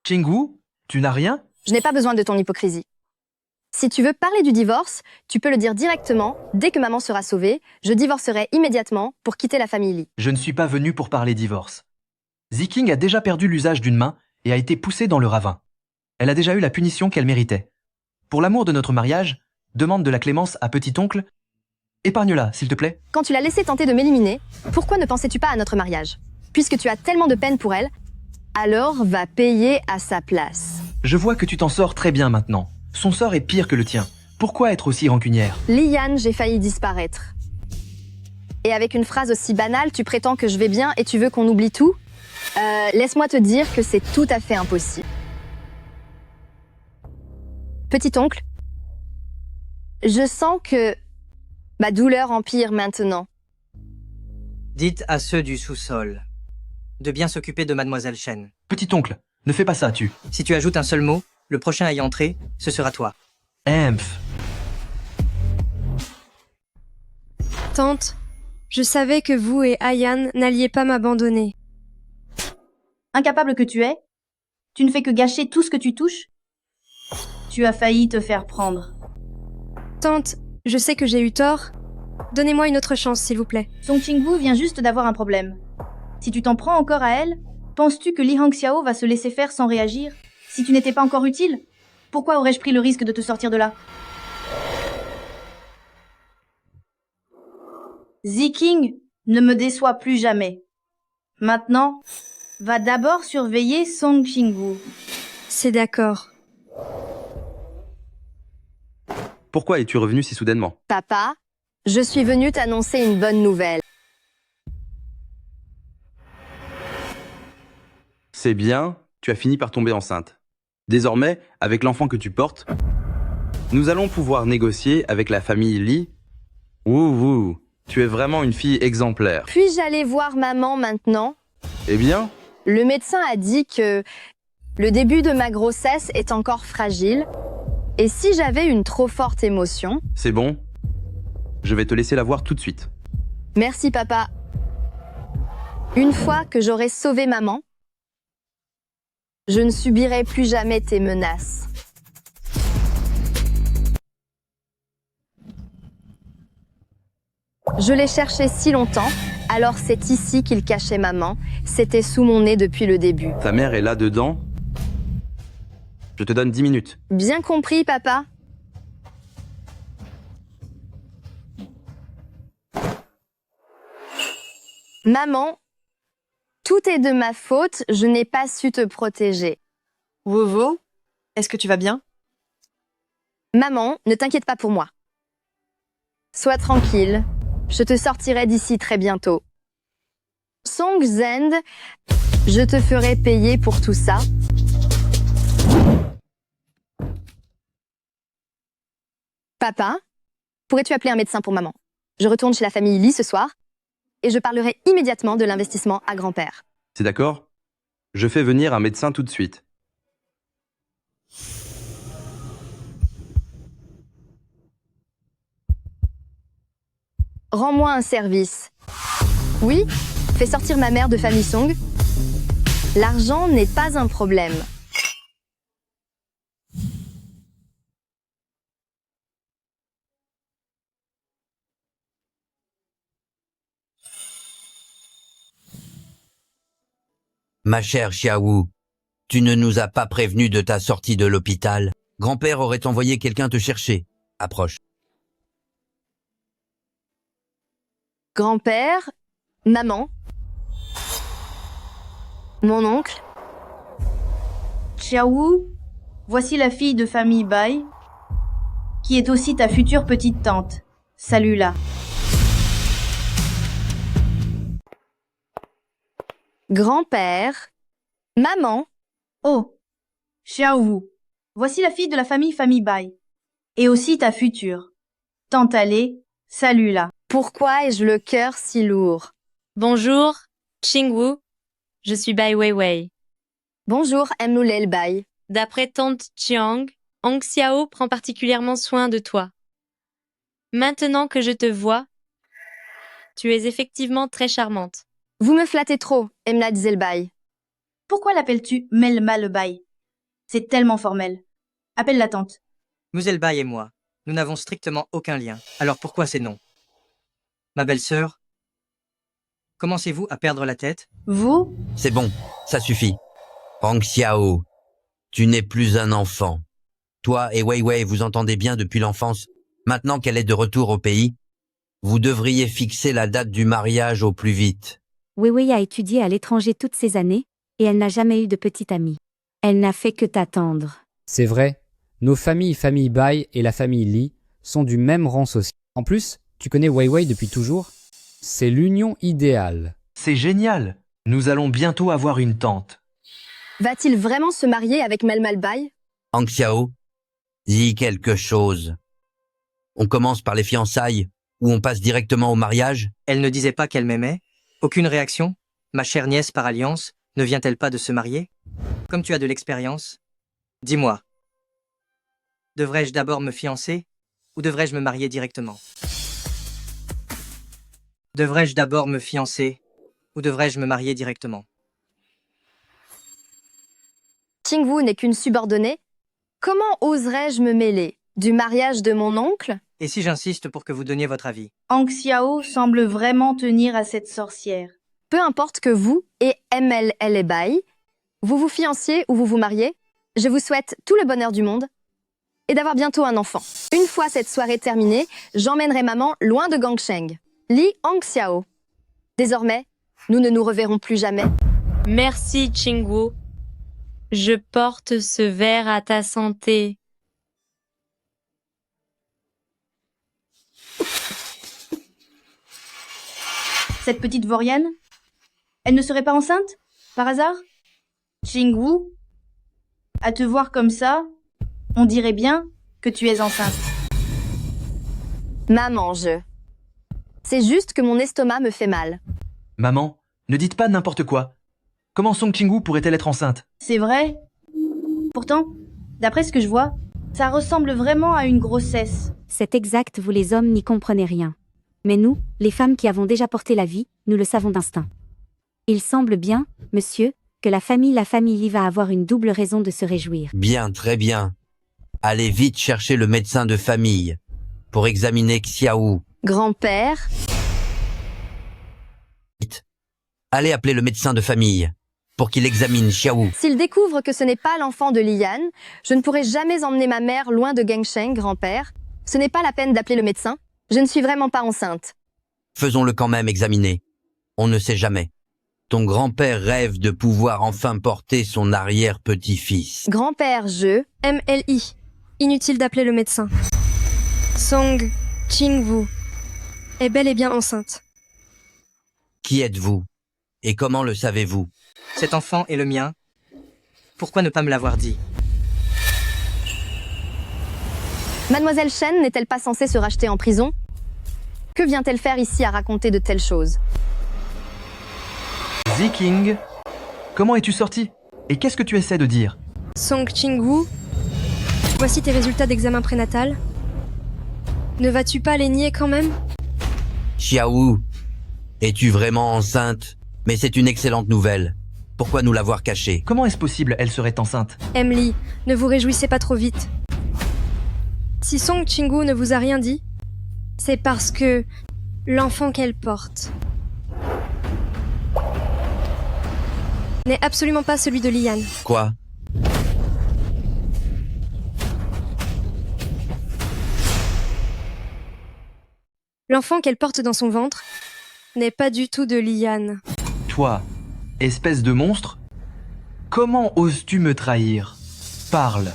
Ching-woo, tu n'as rien? Je n'ai pas besoin de ton hypocrisie. Si tu veux parler du divorce, tu peux le dire directement. Dès que maman sera sauvée, je divorcerai immédiatement pour quitter la famille Lee. Je ne suis pas venu pour parler divorce. Ziking a déjà perdu l'usage d'une main et a été poussée dans le ravin. Elle a déjà eu la punition qu'elle méritait. Pour l'amour de notre mariage, demande de la clémence à petit-oncle. Épargne-la, s'il te plaît. Quand tu l'as laissée tenter de m'éliminer, pourquoi ne pensais-tu pas à notre mariage? Puisque tu as tellement de peine pour elle, alors va payer à sa place. Je vois que tu t'en sors très bien maintenant. Son sort est pire que le tien. Pourquoi être aussi rancunière? Liane, j'ai failli disparaître. Et avec une phrase aussi banale, tu prétends que je vais bien et tu veux qu'on oublie tout? Laisse-moi te dire que c'est tout à fait impossible. Petit oncle, je sens que ma douleur empire maintenant. Dites à ceux du sous-sol de bien s'occuper de Mademoiselle Chen. Petit oncle, ne fais pas ça, tu. Si tu ajoutes un seul mot, le prochain à y entrer, ce sera toi. Emph. Tante, je savais que vous et Ayan n'alliez pas m'abandonner. Incapable que tu es, tu ne fais que gâcher tout ce que tu touches. Tu as failli te faire prendre. Tante, je sais que j'ai eu tort. Donnez-moi une autre chance, s'il vous plaît. Song Ching-woo vient juste d'avoir un problème. Si tu t'en prends encore à elle, penses-tu que Li Hangxiao va se laisser faire sans réagir? Si tu n'étais pas encore utile, pourquoi aurais-je pris le risque de te sortir de là? Ziking ne me déçoit plus jamais. Maintenant, va d'abord surveiller Song Ching-woo. C'est d'accord. Pourquoi es-tu revenu si soudainement? Papa, je suis venue t'annoncer une bonne nouvelle. C'est bien, tu as fini par tomber enceinte. Désormais, avec l'enfant que tu portes, nous allons pouvoir négocier avec la famille Lee. Ouh, tu es vraiment une fille exemplaire. Puis-je aller voir maman maintenant? Eh bien, Le médecin a dit que le début de ma grossesse est encore fragile. Et si j'avais une trop forte émotion... c'est bon. Je vais te laisser la voir tout de suite. Merci papa. Une fois que j'aurai sauvé maman, je ne subirai plus jamais tes menaces. Je l'ai cherché si longtemps, alors c'est ici qu'il cachait maman. C'était sous mon nez depuis le début. Ta mère est là-dedans. Je te donne 10 minutes. Bien compris, papa. Maman, tout est de ma faute, je n'ai pas su te protéger. Wowo, est-ce que tu vas bien? Maman, ne t'inquiète pas pour moi. Sois tranquille, je te sortirai d'ici très bientôt. Song Zend, je te ferai payer pour tout ça. Papa, pourrais-tu appeler un médecin pour maman? Je retourne chez la famille Lee ce soir et je parlerai immédiatement de l'investissement à grand-père. C'est d'accord? Je fais venir un médecin tout de suite. Rends-moi un service. Oui, fais sortir ma mère de famille Song. L'argent n'est pas un problème. Ma chère Xiaowu, tu ne nous as pas prévenu de ta sortie de l'hôpital. Grand-père aurait envoyé quelqu'un te chercher. Approche. Grand-père, maman, mon oncle. Xiaowu, voici la fille de famille Bai, qui est aussi ta future petite tante. Salut-la. Grand-père, maman. Oh, Xiaowu, voici la fille de la famille Bai, et aussi ta future tante Allée. Salut-la. Pourquoi ai-je le cœur si lourd? Bonjour, Qingwu. Je suis Bai Weiwei. Bonjour, Mloulel Bai. D'après tante Chiang, Hong Xiao prend particulièrement soin de toi. Maintenant que je te vois, tu es effectivement très charmante. Vous me flattez trop, Emlad Zelbai. Pourquoi l'appelles-tu Melma le Bai? C'est tellement formel. Appelle la tante. Muzelbai et moi, nous n'avons strictement aucun lien. Alors pourquoi ces noms? Ma belle-sœur, commencez-vous à perdre la tête? Vous? C'est bon, ça suffit. Hong Xiao, tu n'es plus un enfant. Toi et Weiwei vous entendez bien depuis l'enfance. Maintenant qu'elle est de retour au pays, vous devriez fixer la date du mariage au plus vite. Weiwei a étudié à l'étranger toutes ces années, et elle n'a jamais eu de petite amie. Elle n'a fait que t'attendre. C'est vrai, nos famille Bai et la famille Lee sont du même rang social. En plus, tu connais Weiwei depuis toujours? C'est l'union idéale. C'est génial. Nous allons bientôt avoir une tante. Va-t-il vraiment se marier avec Melma Bai? Hong Xiao, dis quelque chose. On commence par les fiançailles, ou on passe directement au mariage? Elle ne disait pas qu'elle m'aimait? Aucune réaction? Ma chère nièce par alliance, ne vient-elle pas de se marier? Comme tu as de l'expérience, dis-moi. Devrais-je d'abord me fiancer, ou devrais-je me marier directement? Devrais-je d'abord me fiancer, ou devrais-je me marier directement? Qingwu n'est qu'une subordonnée. Comment oserais-je me mêler du mariage de mon oncle? Et si j'insiste pour que vous donniez votre avis? Hong Xiao semble vraiment tenir à cette sorcière. Peu importe que vous et ML Bai, vous vous fianciez ou vous vous mariez, je vous souhaite tout le bonheur du monde et d'avoir bientôt un enfant. Une fois cette soirée terminée, j'emmènerai maman loin de Gangsheng. Li Hong Xiao. Désormais, nous ne nous reverrons plus jamais. Merci, Qingwu. Je porte ce verre à ta santé. Cette petite vaurienne? Elle ne serait pas enceinte? Par hasard? Qingwu, à te voir comme ça, on dirait bien que tu es enceinte. Maman, c'est juste que mon estomac me fait mal. Maman, ne dites pas n'importe quoi. Comment Song Qingwu pourrait-elle être enceinte? C'est vrai. Pourtant, d'après ce que je vois, ça ressemble vraiment à une grossesse. C'est exact, vous les hommes n'y comprenez rien. Mais nous, les femmes qui avons déjà porté la vie, nous le savons d'instinct. Il semble bien, monsieur, que la famille Li va avoir une double raison de se réjouir. Bien, très bien. Allez vite chercher le médecin de famille pour examiner Xiaowu. Grand-père, Allez appeler le médecin de famille pour qu'il examine Xiaowu. s'il découvre que ce n'est pas l'enfant de Lian, je ne pourrai jamais emmener ma mère loin de Gangsheng, grand-père. Ce n'est pas la peine d'appeler le médecin. Je ne suis vraiment pas enceinte. Faisons-le quand même examiner. On ne sait jamais. Ton grand-père rêve de pouvoir enfin porter son arrière-petit-fils. Grand-père, MLI. Inutile d'appeler le médecin. Song Qingwu est bel et bien enceinte. Qui êtes-vous? Et comment le savez-vous? Cet enfant est le mien. Pourquoi ne pas me l'avoir dit? Mademoiselle Shen n'est-elle pas censée se racheter en prison? Que vient-elle faire ici à raconter de telles choses? Ziking, comment es-tu sorti? Et qu'est-ce que tu essaies de dire? Song Qingwu, voici tes résultats d'examen prénatal. Ne vas-tu pas les nier quand même? Xiaowu, es-tu vraiment enceinte? Mais c'est une excellente nouvelle. Pourquoi nous l'avoir cachée? Comment est-ce possible elle serait enceinte? Emily, ne vous réjouissez pas trop vite. Si Song Qingwu ne vous a rien dit, c'est parce que l'enfant qu'elle porte n'est absolument pas celui de Lian. Quoi? L'enfant qu'elle porte dans son ventre n'est pas du tout de Lian. Toi, espèce de monstre, comment oses-tu me trahir? Parle.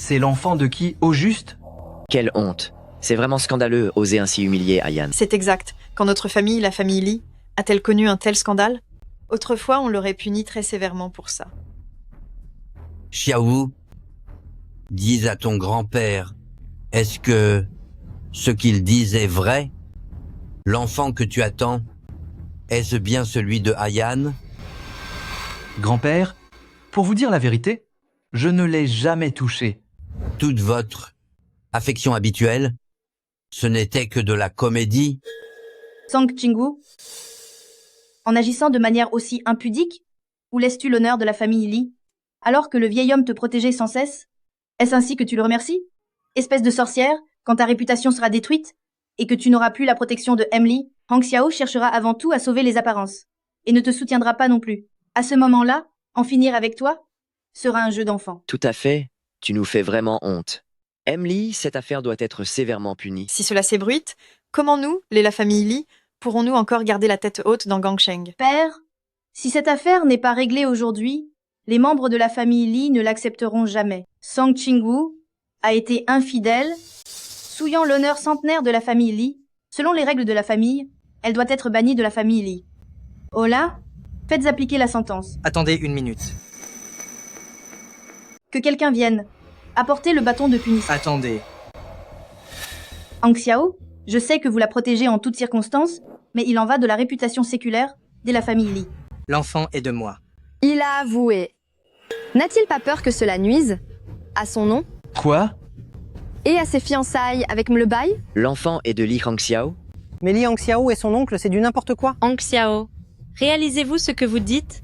C'est l'enfant de qui, au juste? Quelle honte. C'est vraiment scandaleux, oser ainsi humilier Ayan. C'est exact. Quand notre famille, la famille Li, a-t-elle connu un tel scandale? Autrefois, on l'aurait puni très sévèrement pour ça. Xiaowu, dis à ton grand-père, est-ce que ce qu'il dit est vrai? L'enfant que tu attends, est-ce bien celui de Ayan? Grand-père, pour vous dire la vérité, je ne l'ai jamais touché. Toute votre affection habituelle, ce n'était que de la comédie? Song Qingwu, en agissant de manière aussi impudique, où laisses-tu l'honneur de la famille Li, alors que le vieil homme te protégeait sans cesse? Est-ce ainsi que tu le remercies? Espèce de sorcière, quand ta réputation sera détruite, et que tu n'auras plus la protection de Emily, Hang Xiao cherchera avant tout à sauver les apparences, et ne te soutiendra pas non plus. À ce moment-là, en finir avec toi sera un jeu d'enfant. Tout à fait. Tu nous fais vraiment honte. Emily, cette affaire doit être sévèrement punie. Si cela s'ébruite, comment nous, la famille Li, pourrons-nous encore garder la tête haute dans Gangsheng? Père, si cette affaire n'est pas réglée aujourd'hui, les membres de la famille Li ne l'accepteront jamais. Song Qingwu a été infidèle, souillant l'honneur centenaire de la famille Li. Selon les règles de la famille, elle doit être bannie de la famille Li. Ola, faites appliquer la sentence. Attendez une minute. Que quelqu'un vienne. Apportez le bâton de punition. Attendez. Hang Xiao, je sais que vous la protégez en toutes circonstances, mais il en va de la réputation séculaire de la famille Li. L'enfant est de moi. Il a avoué. N'a-t-il pas peur que cela nuise à son nom Quoi? et à ses fiançailles avec le bail? L'enfant est de Li Hangxiao? Mais Li Hangxiao et son oncle, c'est du n'importe quoi. Hangxiao, réalisez-vous ce que vous dites?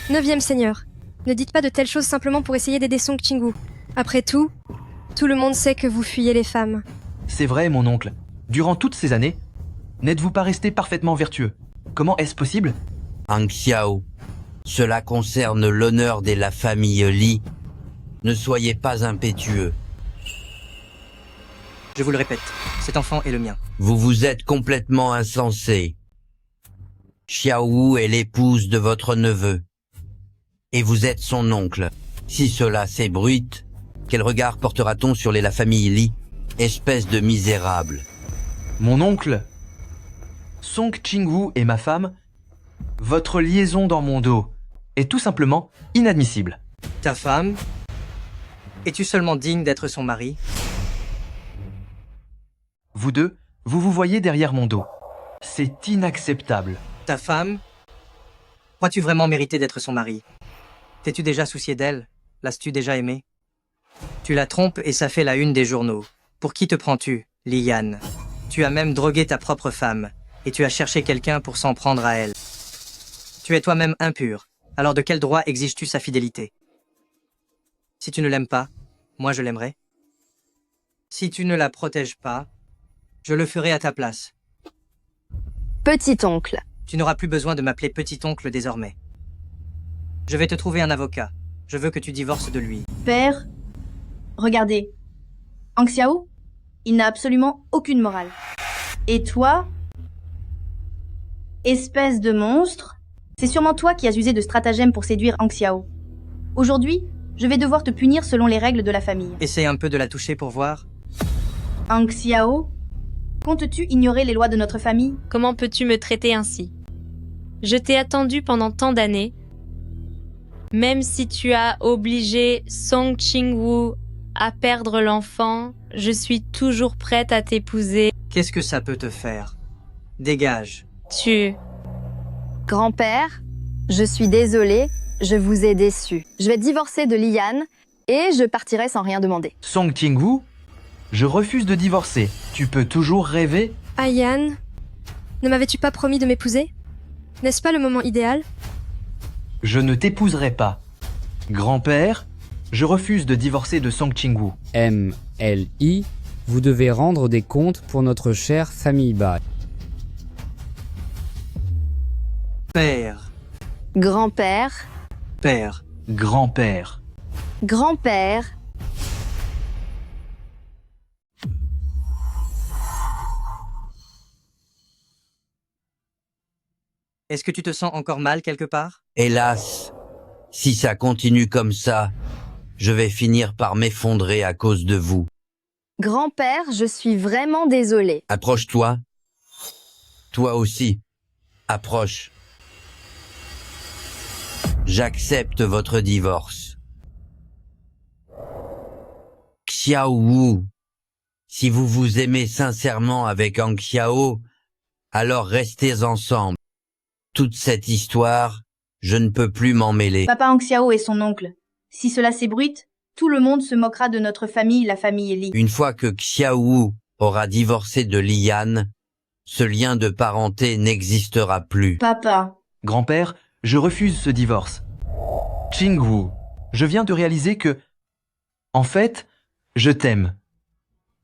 9e seigneur, ne dites pas de telles choses simplement pour essayer d'aider Song Qingwu. Après tout le monde sait que vous fuyez les femmes. C'est vrai, mon oncle. Durant toutes ces années, n'êtes-vous pas resté parfaitement vertueux? Comment est-ce possible? Hang Xiao, cela concerne l'honneur de la famille Li. Ne soyez pas impétueux. Je vous le répète, cet enfant est le mien. Vous vous êtes complètement insensé. Xiaowu est l'épouse de votre neveu. Et vous êtes son oncle. Si cela s'ébruite, quel regard portera-t-on sur la famille Li, espèce de misérable? Mon oncle, Song Qingwu et ma femme, votre liaison dans mon dos, est tout simplement inadmissible. Ta femme? Es-tu seulement digne d'être son mari? Vous deux, vous vous voyez derrière mon dos. C'est inacceptable. Ta femme? Crois-tu vraiment mériter d'être son mari? T'es-tu déjà soucié d'elle? L'as-tu déjà aimée? Tu la trompes et ça fait la une des journaux. Pour qui te prends-tu, Liane? Tu as même drogué ta propre femme, et tu as cherché quelqu'un pour s'en prendre à elle. Tu es toi-même impur, alors de quel droit exiges-tu sa fidélité? Si tu ne l'aimes pas, moi je l'aimerai. Si tu ne la protèges pas, je le ferai à ta place. Petit-oncle. Tu n'auras plus besoin de m'appeler petit-oncle désormais. Je vais te trouver un avocat. Je veux que tu divorces de lui. Père, regardez. Hong Xiao, il n'a absolument aucune morale. Et toi, espèce de monstre, c'est sûrement toi qui as usé de stratagèmes pour séduire Hong Xiao. Aujourd'hui, je vais devoir te punir selon les règles de la famille. Essaie un peu de la toucher pour voir. Hong Xiao, comptes-tu ignorer les lois de notre famille? Comment peux-tu me traiter ainsi? Je t'ai attendu pendant tant d'années. Même si tu as obligé Song Qingwu à perdre l'enfant, je suis toujours prête à t'épouser. Qu'est-ce que ça peut te faire? Dégage. Grand-père, je suis désolée, je vous ai déçu. Je vais divorcer de Liane et je partirai sans rien demander. Song Qingwu, je refuse de divorcer. Tu peux toujours rêver? Ayan, ne m'avais-tu pas promis de m'épouser? N'est-ce pas le moment idéal? Je ne t'épouserai pas. Grand-père, je refuse de divorcer de Song Qingwu. MLI, vous devez rendre des comptes pour notre chère famille Bai. Père. Grand-père. Père. Grand-père. Grand-père. Est-ce que tu te sens encore mal quelque part? Hélas, si ça continue comme ça, je vais finir par m'effondrer à cause de vous. Grand-père, je suis vraiment désolée. Approche-toi. Toi aussi. Approche. J'accepte votre divorce. Xiao Wu, si vous vous aimez sincèrement avec Hong Xiao, alors restez ensemble. Toute cette histoire, je ne peux plus m'en mêler. Papa Hong Xiao est son oncle. Si cela s'ébruite, tout le monde se moquera de notre famille, la famille Li. Une fois que Xiao Wu aura divorcé de Liane, ce lien de parenté n'existera plus. Papa. Grand-père, je refuse ce divorce. Qingwu, je viens de réaliser que... En fait, je t'aime.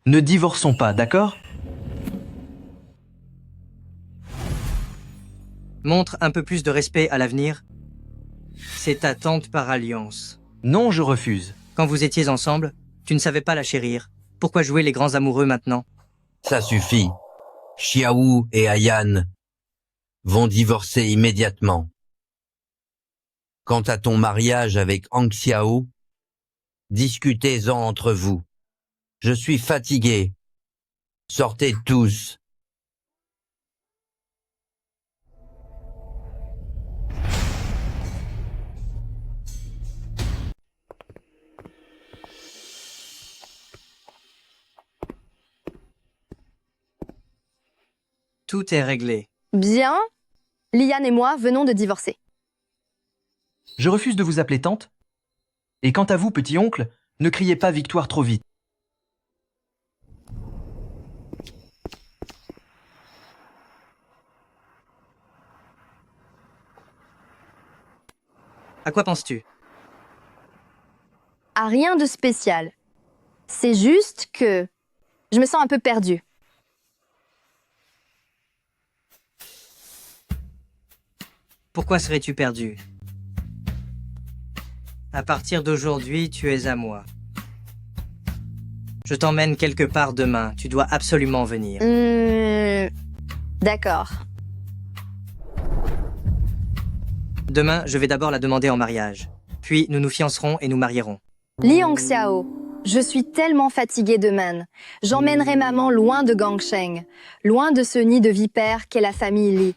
Ne divorçons pas, d'accord? Montre un peu plus de respect à l'avenir. C'est ta tante par alliance. Non, je refuse. Quand vous étiez ensemble, tu ne savais pas la chérir. Pourquoi jouer les grands amoureux maintenant? Ça suffit. Xiao et Ayan vont divorcer immédiatement. Quant à ton mariage avec Hong Xiao, discutez-en entre vous. Je suis fatigué. Sortez tous. Tout est réglé. Bien. Liane et moi venons de divorcer. Je refuse de vous appeler tante. Et quant à vous, petit-oncle, ne criez pas victoire trop vite. À quoi penses-tu? À rien de spécial. C'est juste que je me sens un peu perdue. Pourquoi serais-tu perdu? À partir d'aujourd'hui, tu es à moi. Je t'emmène quelque part demain. Tu dois absolument venir. D'accord. Demain, je vais d'abord la demander en mariage. Puis, nous nous fiancerons et nous marierons. Li Hong Xiao, je suis tellement fatiguée de Man. J'emmènerai maman loin de Gangsheng, loin de ce nid de vipères qu'est la famille Li.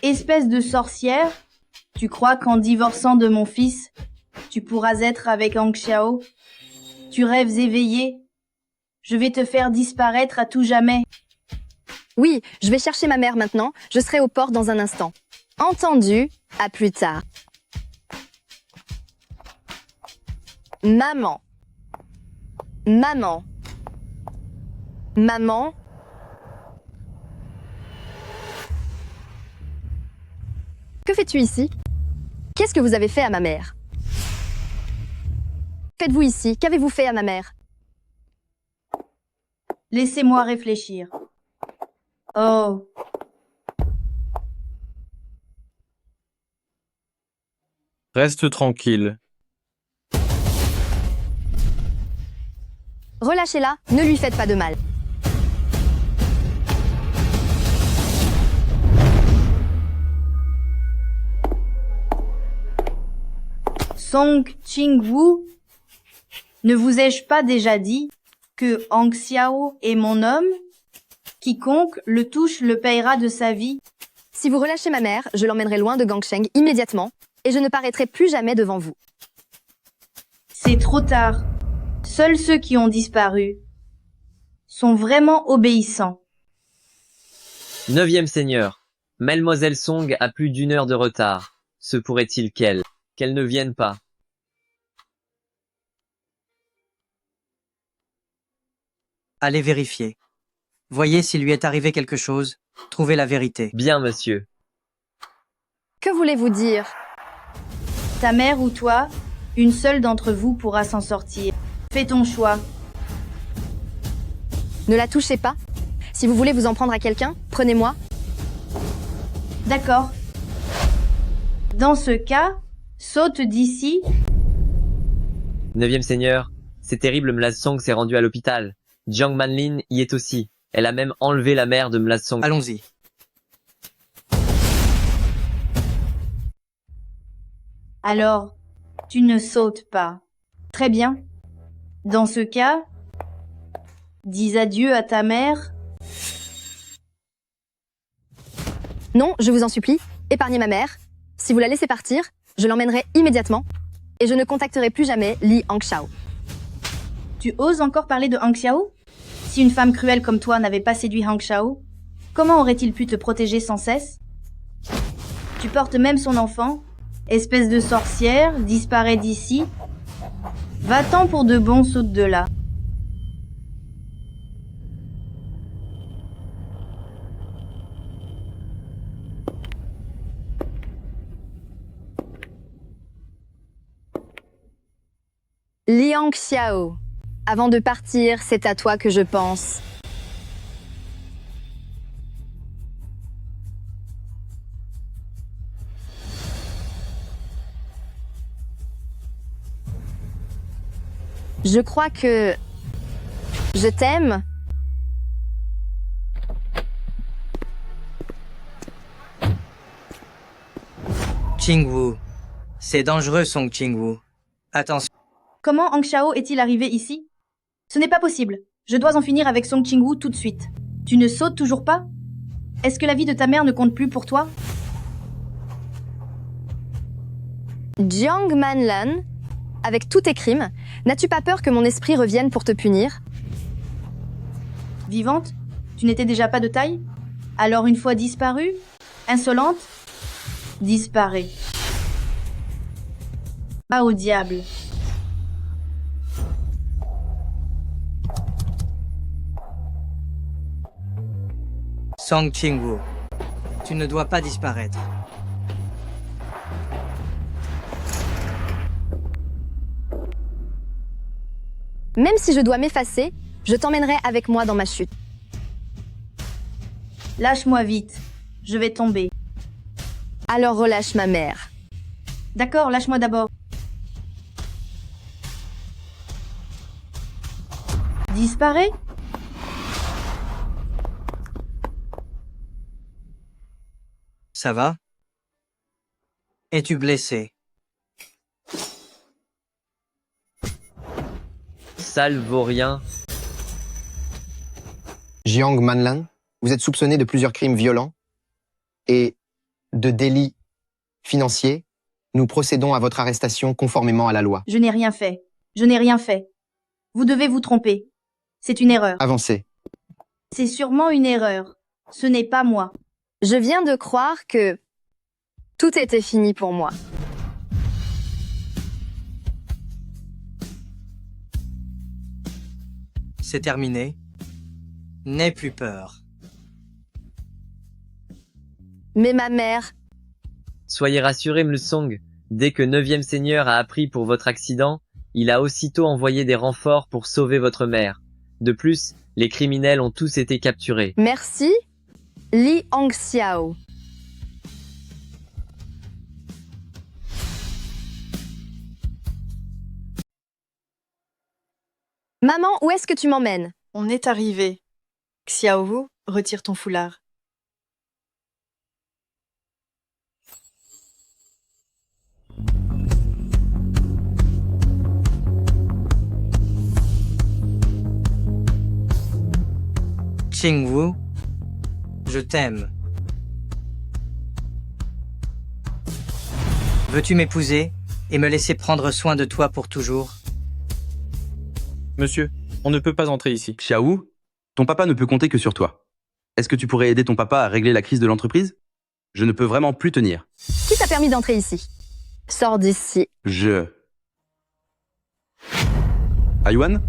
Espèce de sorcière, Tu crois qu'en divorçant de mon fils, tu pourras être avec Hong Xiao? Tu rêves éveillé? Je vais te faire disparaître à tout jamais. Oui, je vais chercher ma mère maintenant. Je serai au port dans un instant. Entendu, à plus tard. Maman. Maman. Maman. Que fais-tu ici? Qu'est-ce que vous avez fait à ma mère? Que faites-vous ici? Qu'avez-vous fait à ma mère? Laissez-moi réfléchir. Oh. Reste tranquille. Relâchez-la, ne lui faites pas de mal. Song Ching-woo, ne vous ai-je pas déjà dit que Hong Xiao est mon homme? Quiconque le touche le payera de sa vie. Si vous relâchez ma mère, je l'emmènerai loin de Gangsheng immédiatement, et je ne paraîtrai plus jamais devant vous. C'est trop tard. Seuls ceux qui ont disparu sont vraiment obéissants. 9e seigneur. Mademoiselle Song a plus d'1 heure de retard. Se pourrait-il qu'elle ne vienne pas? Allez vérifier. Voyez s'il lui est arrivé quelque chose. Trouvez la vérité. Bien, monsieur. Que voulez-vous dire? Ta mère ou toi, une seule d'entre vous pourra s'en sortir. Fais ton choix. Ne la touchez pas. Si vous voulez vous en prendre à quelqu'un, prenez-moi. D'accord. Dans ce cas, saute d'ici. 9e seigneur. C'est terrible, Mlaz Song s'est rendu à l'hôpital. Jiang Manlin y est aussi. Elle a même enlevé la mère de Mlaz Song. Allons-y. Alors, tu ne sautes pas. Très bien. Dans ce cas, dis adieu à ta mère. Non, je vous en supplie, épargnez ma mère. Si vous la laissez partir, je l'emmènerai immédiatement, et je ne contacterai plus jamais Li Hongxiao. Tu oses encore parler de Hong Xiao? Si une femme cruelle comme toi n'avait pas séduit Hong Xiao, comment aurait-il pu te protéger sans cesse? Tu portes même son enfant. Espèce de sorcière, disparais d'ici. Va-t'en pour de bon, saute de là. Li Hongxiao, avant de partir, c'est à toi que je pense. Je crois que je t'aime. Ching-woo. C'est dangereux, Song Ching-woo. Attention. Comment Hong Xiao est-il arrivé ici? Ce n'est pas possible. Je dois en finir avec Song Ching-woo tout de suite. Tu ne sautes toujours pas? Est-ce que la vie de ta mère ne compte plus pour toi? Jiang Manlan, avec tous tes crimes, n'as-tu pas peur que mon esprit revienne pour te punir? Vivante? Tu n'étais déjà pas de taille? Alors une fois disparue? Insolente? Disparais. Pas au diable. Song Ching-woo, tu ne dois pas disparaître. Même si je dois m'effacer, je t'emmènerai avec moi dans ma chute. Lâche-moi vite. Je vais tomber. Alors relâche ma mère. D'accord, lâche-moi d'abord. Disparais? Ça va? Es-tu blessé? Sale vaurien. Jiang Manlan, vous êtes soupçonné de plusieurs crimes violents et de délits financiers, nous procédons à votre arrestation conformément à la loi. Je n'ai rien fait. Je n'ai rien fait. Vous devez vous tromper. C'est une erreur. Avancez. C'est sûrement une erreur. Ce n'est pas moi. Je viens de croire que tout était fini pour moi. C'est terminé. N'aie plus peur. Mais ma mère, Soyez rassuré, Mlsong. Dès que 9e Seigneur a appris pour votre accident, il a aussitôt envoyé des renforts pour sauver votre mère. De plus, les criminels ont tous été capturés. merci, Li Hongxiao. Maman, où est-ce que tu m'emmènes? On est arrivé. Xiaowu, retire ton foulard. Qingwu, je t'aime. Veux-tu m'épouser et me laisser prendre soin de toi pour toujours? Monsieur, on ne peut pas entrer ici. Xiaowu, ton papa ne peut compter que sur toi. Est-ce que tu pourrais aider ton papa à régler la crise de l'entreprise? Je ne peux vraiment plus tenir. Qui t'a permis d'entrer ici? Sors d'ici. Ayuan,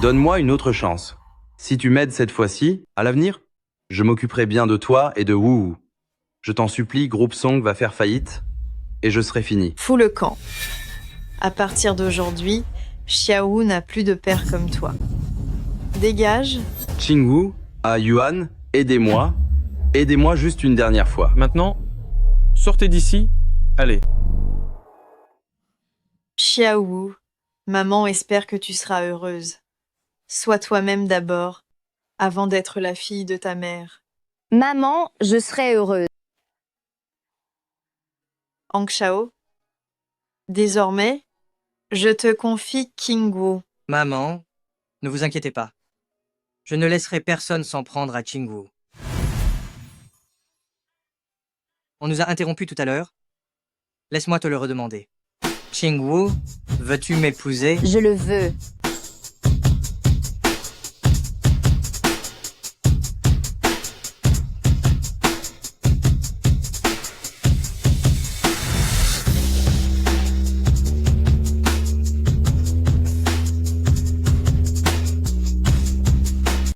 donne-moi une autre chance. Si tu m'aides cette fois-ci, à l'avenir, je m'occuperai bien de toi et de Wu. Je t'en supplie, Groupe Song va faire faillite et je serai fini. Fous le camp. À partir d'aujourd'hui, Xiaowu n'a plus de père comme toi. Dégage. Qingwu, Ayuan, aidez-moi. Aidez-moi juste une dernière fois. Maintenant, sortez d'ici. Allez. Xiaowu, maman espère que tu seras heureuse. Sois toi-même d'abord, avant d'être la fille de ta mère. Maman, je serai heureuse. Hongxiao, désormais, je te confie Qingwu. Maman, ne vous inquiétez pas. Je ne laisserai personne s'en prendre à Qingwu. On nous a interrompus tout à l'heure. Laisse-moi te le redemander. Qingwu, veux-tu m'épouser? Je le veux.